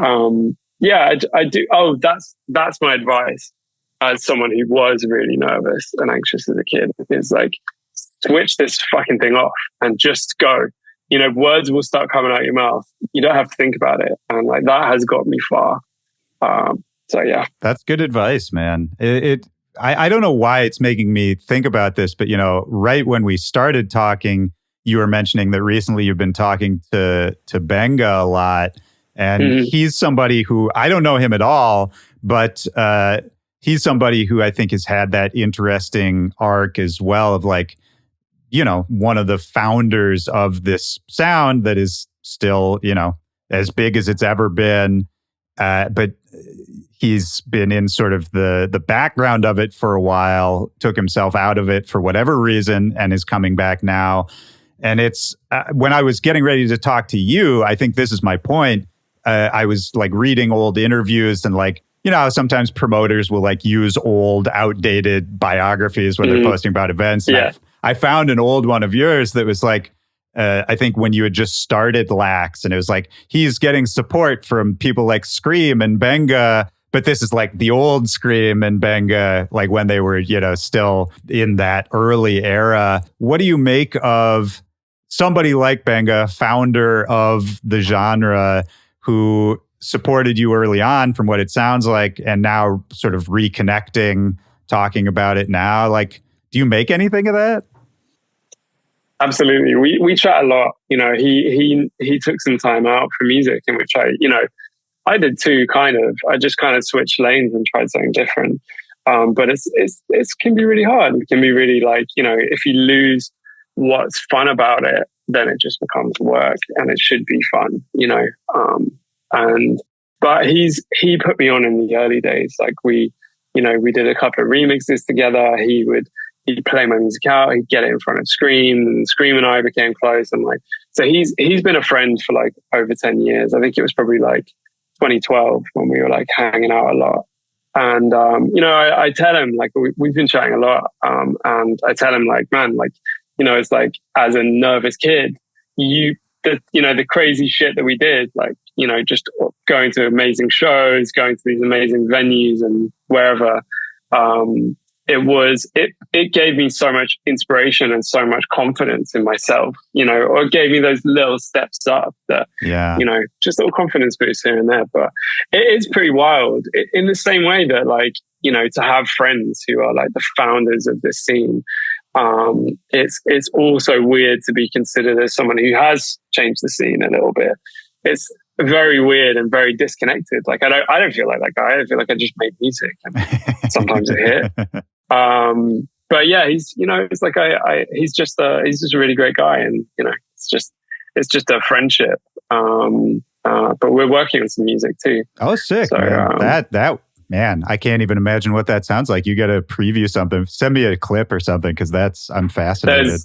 yeah, I do. Oh, that's my advice as someone who was really nervous and anxious as a kid, is like, switch this fucking thing off and just go. You know, words will start coming out your mouth. You don't have to think about it. And like, that has got me far. So yeah. That's good advice, man. I don't know why it's making me think about this, but, you know, right when we started talking, you were mentioning that recently you've been talking to Benga a lot. And he's somebody who, I don't know him at all, but he's somebody who I think has had that interesting arc as well of like, you know, one of the founders of this sound that is still, you know, as big as it's ever been. But he's been in sort of the background of it for a while, took himself out of it for whatever reason, and is coming back now. And it's when I was getting ready to talk to you, I think this is my point. I was like reading old interviews and like, you know, how sometimes promoters will like use old, outdated biographies when they're posting about events. Yeah. I found an old one of yours that was like, I think when you had just started LAXX, and it was like, he's getting support from people like Scream and Benga, but this is like the old Scream and Benga, like when they were, you know, still in that early era. What do you make of somebody like Benga, founder of the genre, who supported you early on from what it sounds like, and now sort of reconnecting, talking about it now? Like, do you make anything of that? Absolutely. We chat a lot. You know, he took some time out for music, in which I did too, kind of. I just kind of switched lanes and tried something different. But it can be really hard. It can be really like, you know, if you lose what's fun about it, then it just becomes work, and it should be fun, you know. But he put me on in the early days. Like we did a couple of remixes together. He'd play my music out, he'd get it in front of Scream, and Scream and I became close. And like, so he's been a friend for like over 10 years. I think it was probably like 2012 when we were like hanging out a lot. And, you know, I tell him like, we've been chatting a lot. And I tell him like, man, like, you know, it's like, as a nervous kid, the crazy shit that we did, like, you know, just going to amazing shows, going to these amazing venues and wherever, it gave me so much inspiration and so much confidence in myself, you know, or it gave me those little steps up that, you know, just little confidence boosts here and there. But it is pretty wild in the same way that, like, you know, to have friends who are like the founders of this scene. It's also weird to be considered as someone who has changed the scene a little bit. It's very weird and very disconnected. Like I don't feel like that guy. I feel like I just made music, and sometimes it hit. But yeah, he's, you know, it's like he's just a really great guy, and you know, it's just a friendship. But we're working on some music too. Oh, sick! So, man. That man, I can't even imagine what that sounds like. You got to preview something. Send me a clip or something, because I'm fascinated.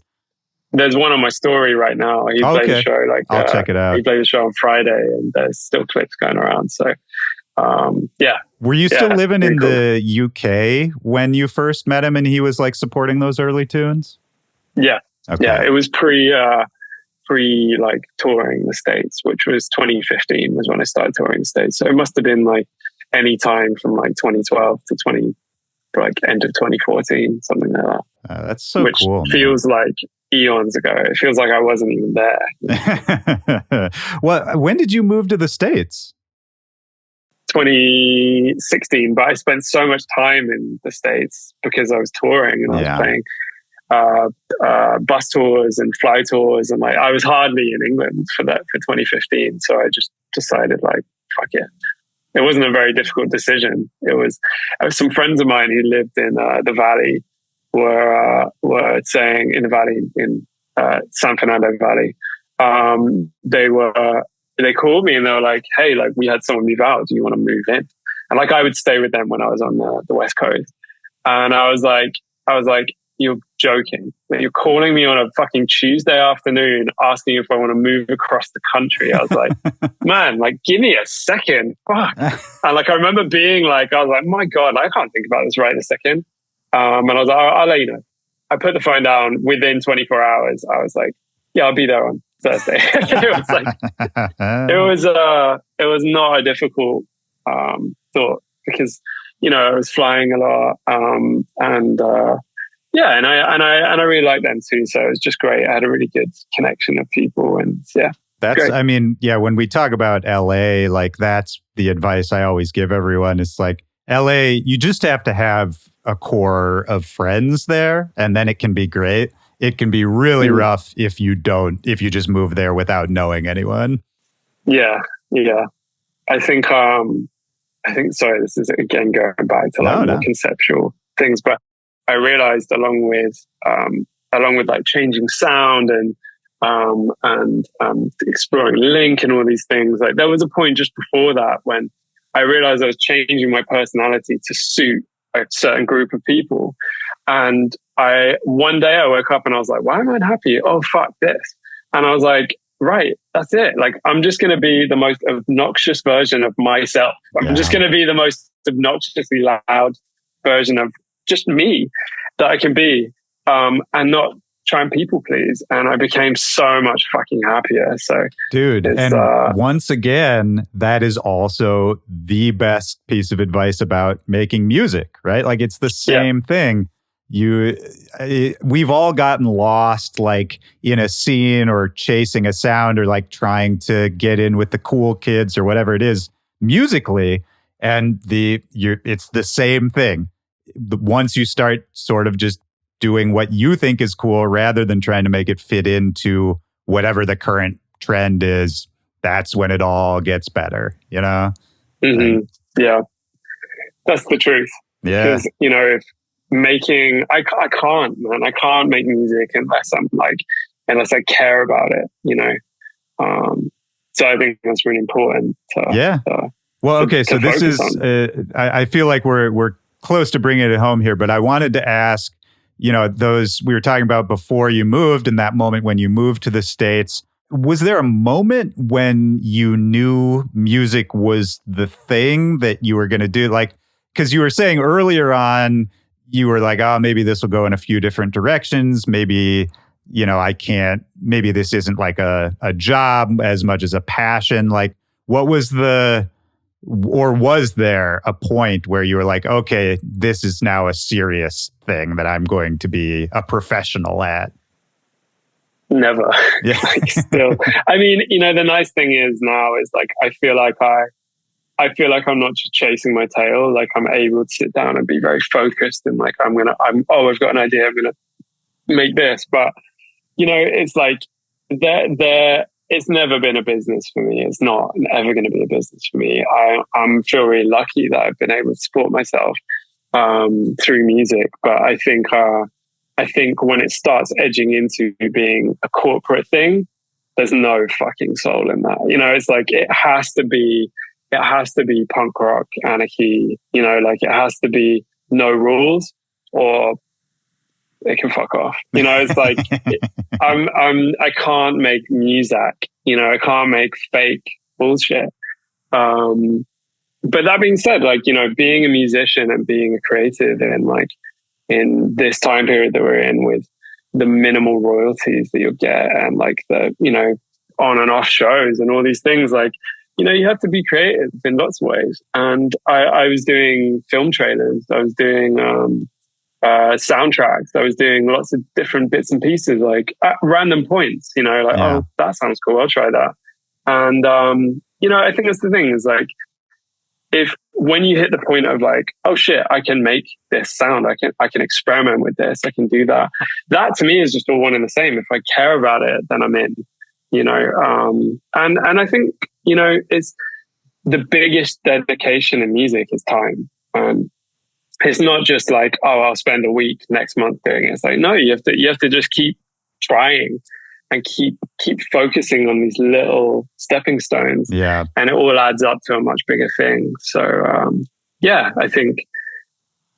There's one on my story right now. He played the show. Like, I'll check it out. He played the show on Friday, and there's still clips going around. So, yeah. Were you still living in the UK when you first met him, and he was like supporting those early tunes? Yeah. Okay. Yeah. It was pre like touring the States, which was 2015 was when I started touring the States. So it must have been like any time from like 2012 to end of 2014, something like that. That's so cool. Which feels like eons ago. It feels like I wasn't even there. Well, when did you move to the States? 2016, but I spent so much time in the States because I was touring and I was playing bus tours and fly tours, and like I was hardly in England for 2015. So I just decided like, fuck it. It wasn't a very difficult decision. It was some friends of mine who lived in the Valley were saying, in the Valley, in San Fernando Valley. They called me and they were like, hey, like we had someone move out. Do you want to move in? And like I would stay with them when I was on the West Coast. And I was like, you're joking. Like, you're calling me on a fucking Tuesday afternoon asking if I want to move across the country. I was like, man, like give me a second. Fuck. And like I remember being like, I was like, my God, I can't think about this right this second. And I was like, I'll let you know. I put the phone down within 24 hours. I was like, yeah, I'll be there on Thursday. It was like, it was not a difficult thought, because, you know, I was flying a lot. Yeah, and I really liked them too. So it was just great. I had a really good connection of people, and yeah. That's, great. I mean, yeah, when we talk about LA, like that's the advice I always give everyone. It's like LA, you just have to have a core of friends there, and then it can be great. It can be really rough if you just move there without knowing anyone. Yeah. I think, sorry, this is again going back to like more conceptual things, but I realized along with like changing sound and exploring link and all these things, like there was a point just before that when I realized I was changing my personality to suit a certain group of people. And one day I woke up and I was like, why am I unhappy? Oh, fuck this. And I was like, right, that's it. Like, I'm just going to be the most obnoxious version of myself. I'm just going to be the most obnoxiously loud version of just me that I can be, and not try and people please. And I became so much fucking happier. So, dude, and once again, that is also the best piece of advice about making music, right? Like, it's the same thing. We've all gotten lost, like in a scene or chasing a sound or like trying to get in with the cool kids or whatever it is musically. And it's the same thing. Once you start sort of just doing what you think is cool rather than trying to make it fit into whatever the current trend is, that's when it all gets better, you know? Mm-hmm. Yeah, that's the truth. Yeah. Because, you know, if I can't make music unless I care about it, you know? So I think that's really important. Well, okay. So this is, I feel like we're close to bringing it home here, but I wanted to ask, you know, those we were talking about before you moved, and that moment when you moved to the States, was there a moment when you knew music was the thing that you were going to do? Like, because you were saying earlier on, you were like, oh, maybe this will go in a few different directions. Maybe, you know, maybe this isn't like a job as much as a passion. Like, what was was there a point where you were like, okay, this is now a serious thing that I'm going to be a professional at? Never. Yeah. Like, still. I mean, you know, the nice thing is now is like, I feel like I'm not just chasing my tail. Like, I'm able to sit down and be very focused and like, I've got an idea. I'm going to make this. But, you know, it's like it's never been a business for me. It's not ever going to be a business for me. I'm feel really lucky that I've been able to support myself through music. But I think when it starts edging into being a corporate thing, there's no fucking soul in that. You know, it's like it has to be punk rock anarchy. You know, like it has to be no rules or it can fuck off. You know, it's like I can't make music. You know, I can't make fake bullshit. But that being said, like, you know, being a musician and being a creative in this time period that we're in, with the minimal royalties that you'll get and like the, you know, on and off shows and all these things, like, you know, you have to be creative in lots of ways. And I was doing film trailers. I was doing soundtracks. I was doing lots of different bits and pieces, like at random points, you know, like, oh, that sounds cool, I'll try that. And, you know, I think that's the thing is like, when you hit the point of like, oh shit, I can make this sound, I can experiment with this, I can do that. That to me is just all one and the same. If I care about it, then I'm in, you know? And I think, you know, it's the biggest dedication in music is time. It's not just like, oh, I'll spend a week next month doing it. It's like, no, you have to just keep trying and keep focusing on these little stepping stones. Yeah. And it all adds up to a much bigger thing. So, yeah, I think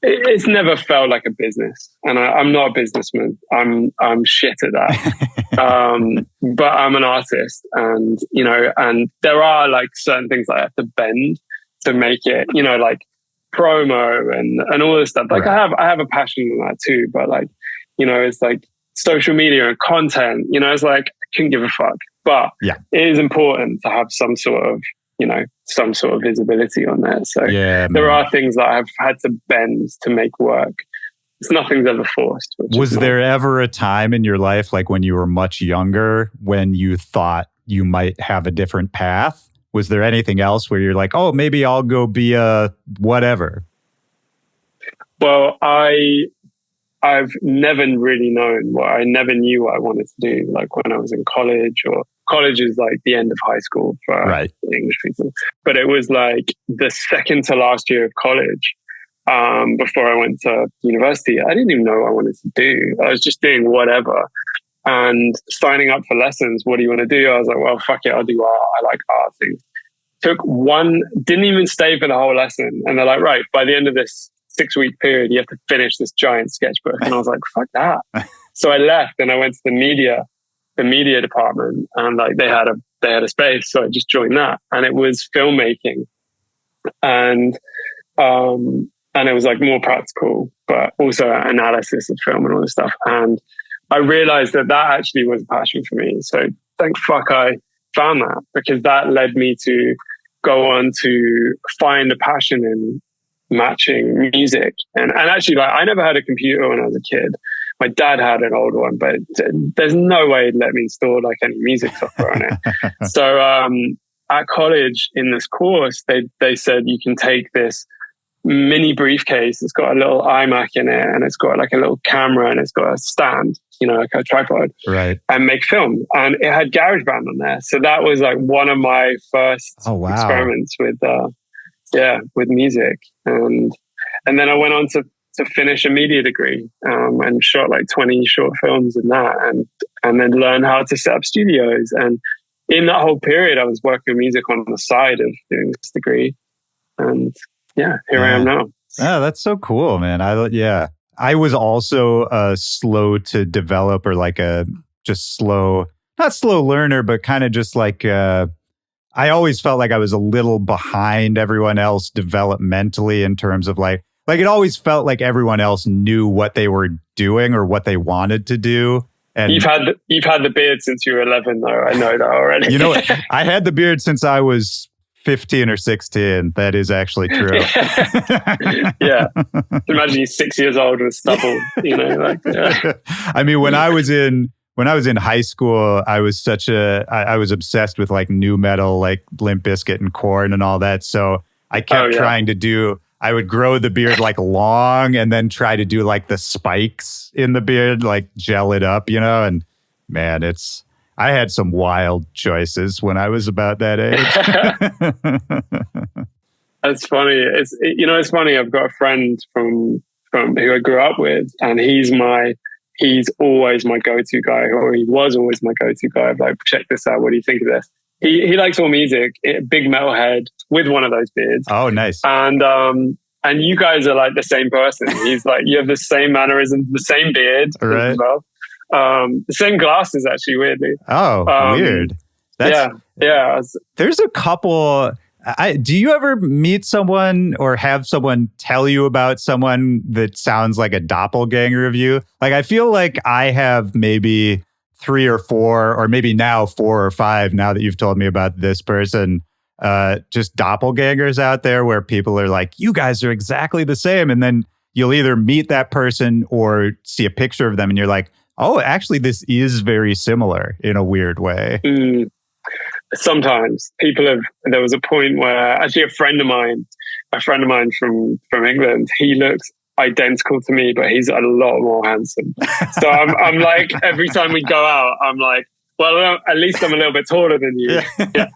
it's never felt like a business, and I'm not a businessman. I'm shit at that. But I'm an artist, and, you know, and there are like certain things I have to bend to make it, you know, like promo and all this stuff. Like, right. I have a passion in that too, but like, you know, it's like social media and content, you know, it's like, I couldn't give a fuck. but yeah, it is important to have some sort of, some sort of visibility on there. So yeah, there are things that I've had to bend to make work. It's nothing's ever forced. Was there ever a time in your life, like when you were much younger, when you thought you might have a different path? Was there anything else where you're like, oh, maybe I'll go be a whatever? Well, I've never really known I never knew what I wanted to do. Like when I was in college, or college is like the end of high school for English people. But it was like the second to last year of college. Before I went to university, I didn't even know what I wanted to do. I was just doing whatever and signing up for lessons. What do you want to do? I was like, well, fuck it, I'll do art. I like art things. Didn't even stay for the whole lesson. And they're like, right, by the end of this 6-week period, you have to finish this giant sketchbook. And I was like, fuck that. So I left and I went to the media department, and like they had a space. So I just joined that, and it was filmmaking. And it was like more practical, but also analysis of film and all this stuff. And I realized that actually was a passion for me. So thank fuck I found that, because that led me to go on to find a passion in matching music. And actually, like, I never had a computer when I was a kid. My dad had an old one, but there's no way he'd let me install like any music software on it. So at college in this course, they said you can take this mini briefcase. It's got a little iMac in it, and it's got like a little camera, and it's got a stand, like a tripod, right? And make film. And it had GarageBand on there. So that was like one of my first experiments with music. And then I went on to finish a media degree, and shot like 20 short films in that, and then learn how to set up studios. And in that whole period, I was working with music on the side of doing this degree. And here I am now. Oh, that's so cool, man. I was also slow to develop, or like not slow learner, but kind of just like, I always felt like I was a little behind everyone else developmentally, in terms of like it always felt like everyone else knew what they were doing or what they wanted to do. And you've had the beard since you were 11, though. I know that already. You know what? I had the beard since I was 15 or 16. That is actually true. Yeah. Imagine you're 6 years old with stubble, I mean, when I was in high school, I was I was obsessed with like new metal, like Limp Bizkit and Korn and all that. So I kept trying to I would grow the beard like long, and then try to do like the spikes in the beard, like gel it up, and man, I had some wild choices when I was about that age. That's funny. It's funny. I've got a friend from who I grew up with, and he's always my go-to guy, or he was always my go-to guy. I'm like, check this out. What do you think of this? He likes all music, big metalhead with one of those beards. Oh, nice. And you guys are like the same person. He's like, you have the same mannerisms, the same beard right. as well. The same glasses, actually, weirdly. Oh, weird. Yeah. There's a couple. Do you ever meet someone or have someone tell you about someone that sounds like a doppelganger of you? Like, I feel like I have maybe 3 or 4, or maybe now 4 or 5, now that you've told me about this person, just doppelgangers out there where people are like, you guys are exactly the same. And then you'll either meet that person or see a picture of them and you're like, oh, actually, this is very similar in a weird way. Sometimes there was a point where actually a friend of mine from England, he looks identical to me, but he's a lot more handsome. So I'm like, every time we go out, I'm like, well, at least I'm a little bit taller than you. Yeah.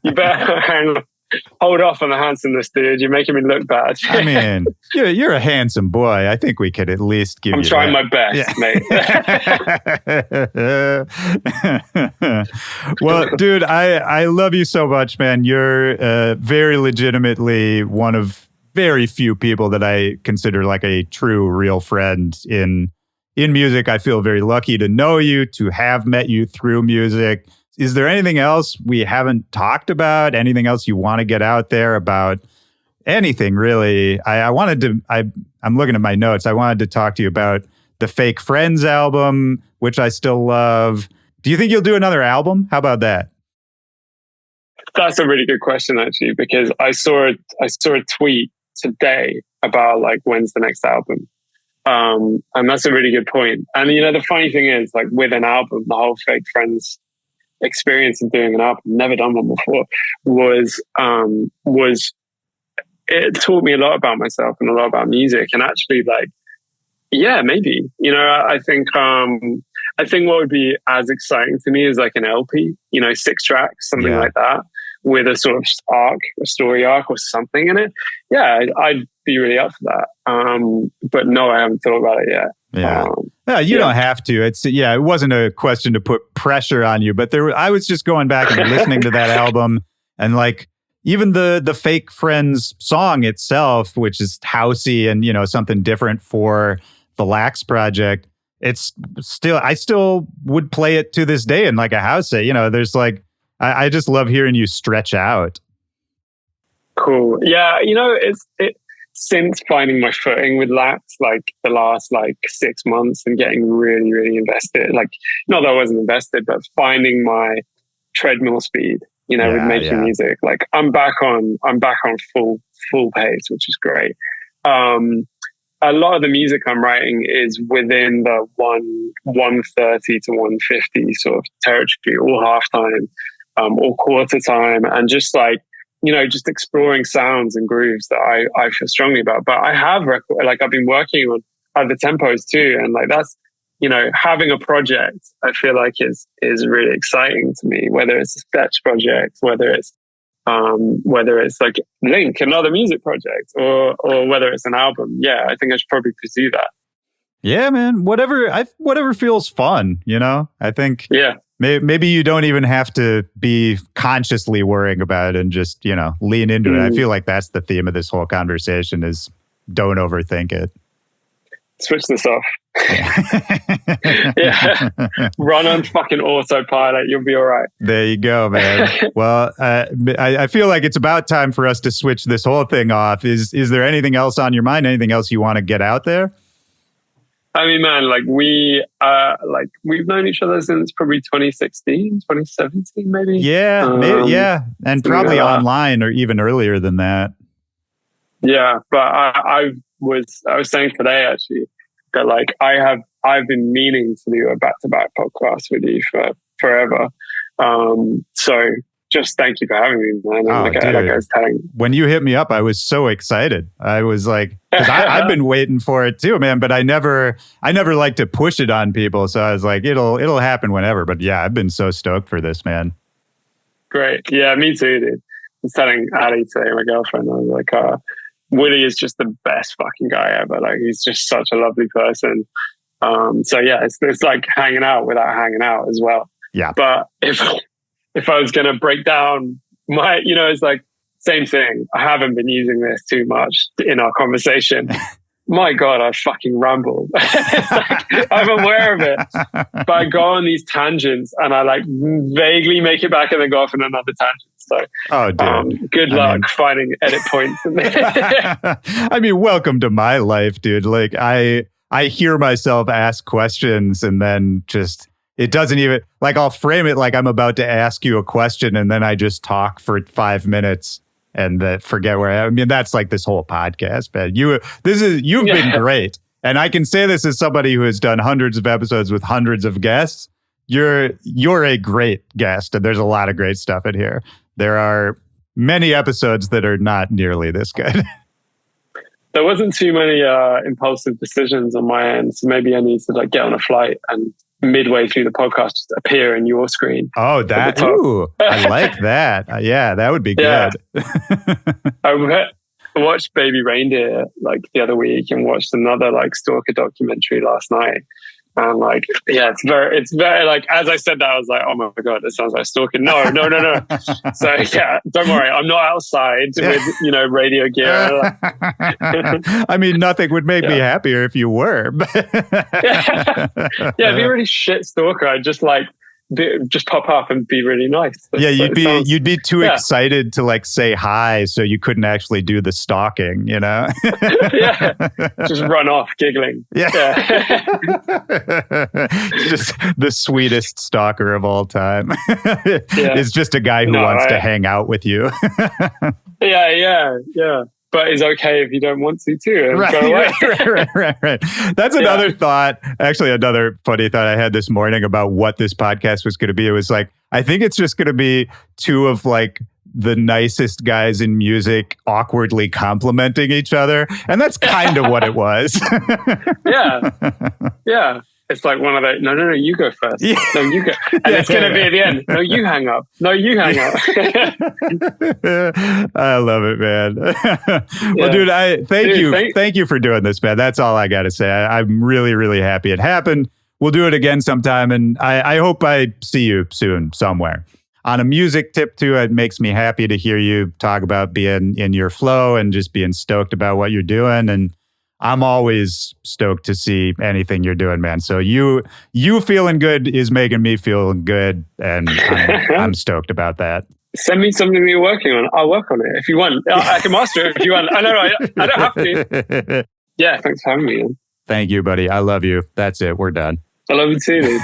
You better hold off on the handsomeness, dude. You're making me look bad. I mean, you're a handsome boy. I think we could at least give you. I'm trying my best, mate. Well, dude, I love you so much, man. You're very legitimately one of very few people that I consider like a true, real friend in music. I feel very lucky to know you, to have met you through music. Is there anything else we haven't talked about? Anything else you want to get out there about anything, really? I'm looking at my notes. I wanted to talk to you about the Fake Friends album, which I still love. Do you think you'll do another album? How about that? That's a really good question, actually, because I saw a tweet today about like when's the next album. And that's a really good point. And the funny thing is, like with an album, the whole Fake Friends experience of doing an album, never done one before, was it taught me a lot about myself and a lot about music. And actually, like, yeah, maybe. I think what would be as exciting to me is like an LP, 6 tracks, something like that, with a sort of a story arc or something in it. Yeah, I'd be really up for that. But no, I haven't thought about it yet. Yeah. You don't have to. It wasn't a question to put pressure on you, but I was just going back and listening to that album, and like even the Fake Friends song itself, which is housey and something different for the LAXX project. It's I still would play it to this day in like a house set. There's like I just love hearing you stretch out. Cool. Yeah, since finding my footing with LAXX, like the last 6 months, and getting really, really invested, like not that I wasn't invested, but finding my treadmill speed, with making music, like I'm back on full pace, which is great. A lot of the music I'm writing is within the 130 to 150 sort of territory, all halftime, or quarter time, and just like, just exploring sounds and grooves that I feel strongly about. But I have I've been working on other tempos too. And like, that's, having a project, I feel like is really exciting to me, whether it's a sketch project, whether it's like Link, another music project, or whether it's an album. Yeah, I think I should probably pursue that. Yeah, man, whatever feels fun, I think. Yeah. Maybe you don't even have to be consciously worrying about it and just, lean into it. I feel like that's the theme of this whole conversation is don't overthink it. Switch this off. Yeah. Run on fucking autopilot. You'll be all right. There you go, man. Well, I feel like it's about time for us to switch this whole thing off. Is there anything else on your mind? Anything else you want to get out there? I mean, man, like we've known each other since probably 2016, 2017, maybe. Yeah. And probably online or even earlier than that. Yeah. But I was saying today actually that like I've been meaning to do a back-to-back podcast with you for forever. So just thank you for having me, man. Like I was telling you. When you hit me up, I was so excited. I was like, because I've been waiting for it too, man. But I never like to push it on people. So I was like, it'll happen whenever. But yeah, I've been so stoked for this, man. Great. Yeah, me too, dude. I was telling Ali today, my girlfriend, I was like, Willy is just the best fucking guy ever. Like, he's just such a lovely person. So yeah, it's like hanging out without hanging out as well. Yeah. But if I was going to break down my, it's like same thing. I haven't been using this too much in our conversation. My God, I fucking ramble. It's like, I'm aware of it, but I go on these tangents and I like vaguely make it back and then go off on another tangent. So, dude, good luck finding edit points. I mean, welcome to my life, dude. Like I hear myself ask questions and then just, it doesn't even, like I'll frame it like I'm about to ask you a question and then I just talk for 5 minutes and forget where I mean, that's like this whole podcast, man. You've been great. And I can say this as somebody who has done hundreds of episodes with hundreds of guests. You're a great guest and there's a lot of great stuff in here. There are many episodes that are not nearly this good. There wasn't too many impulsive decisions on my end. So maybe I need to like get on a flight and midway through the podcast just appear in your screen. Oh, I like that. Yeah, that would be good. I watched Baby Reindeer like the other week and watched another like stalker documentary last night. And like, yeah, it's very like, as I said that, I was like, oh my God, this sounds like stalking. No. So yeah, don't worry. I'm not outside with, radio gear. I mean, nothing would make me happier if you were. Yeah, if you're a really shit stalker, I'd just like just pop up and be really nice. Yeah, you'd be too excited to like say hi, so you couldn't actually do the stalking, you know? Yeah, just run off giggling. Yeah. Just the sweetest stalker of all time. It's just a guy who wants to hang out with you. Yeah. But it's okay if you don't want to too. Right. That's another thought. Actually, another funny thought I had this morning about what this podcast was going to be. It was like, I think it's just going to be two of like the nicest guys in music awkwardly complimenting each other. And that's kind of what it was. Yeah. It's like one of those, no, you go first. Yeah. No, you go. And it's going to be at the end. No, you hang up. No, you hang up. I love it, man. Well, dude, thank you for doing this, man. That's all I got to say. I'm really, really happy it happened. We'll do it again sometime. And I hope I see you soon somewhere. On a music tip too, it makes me happy to hear you talk about being in your flow and just being stoked about what you're doing. And I'm always stoked to see anything you're doing, man. So you feeling good is making me feel good, and I'm stoked about that. Send me something you're working on. I'll work on it if you want. I can master it if you want. I don't have to. Yeah, thanks for having me. Thank you, buddy. I love you. That's it. We're done. I love you too, dude.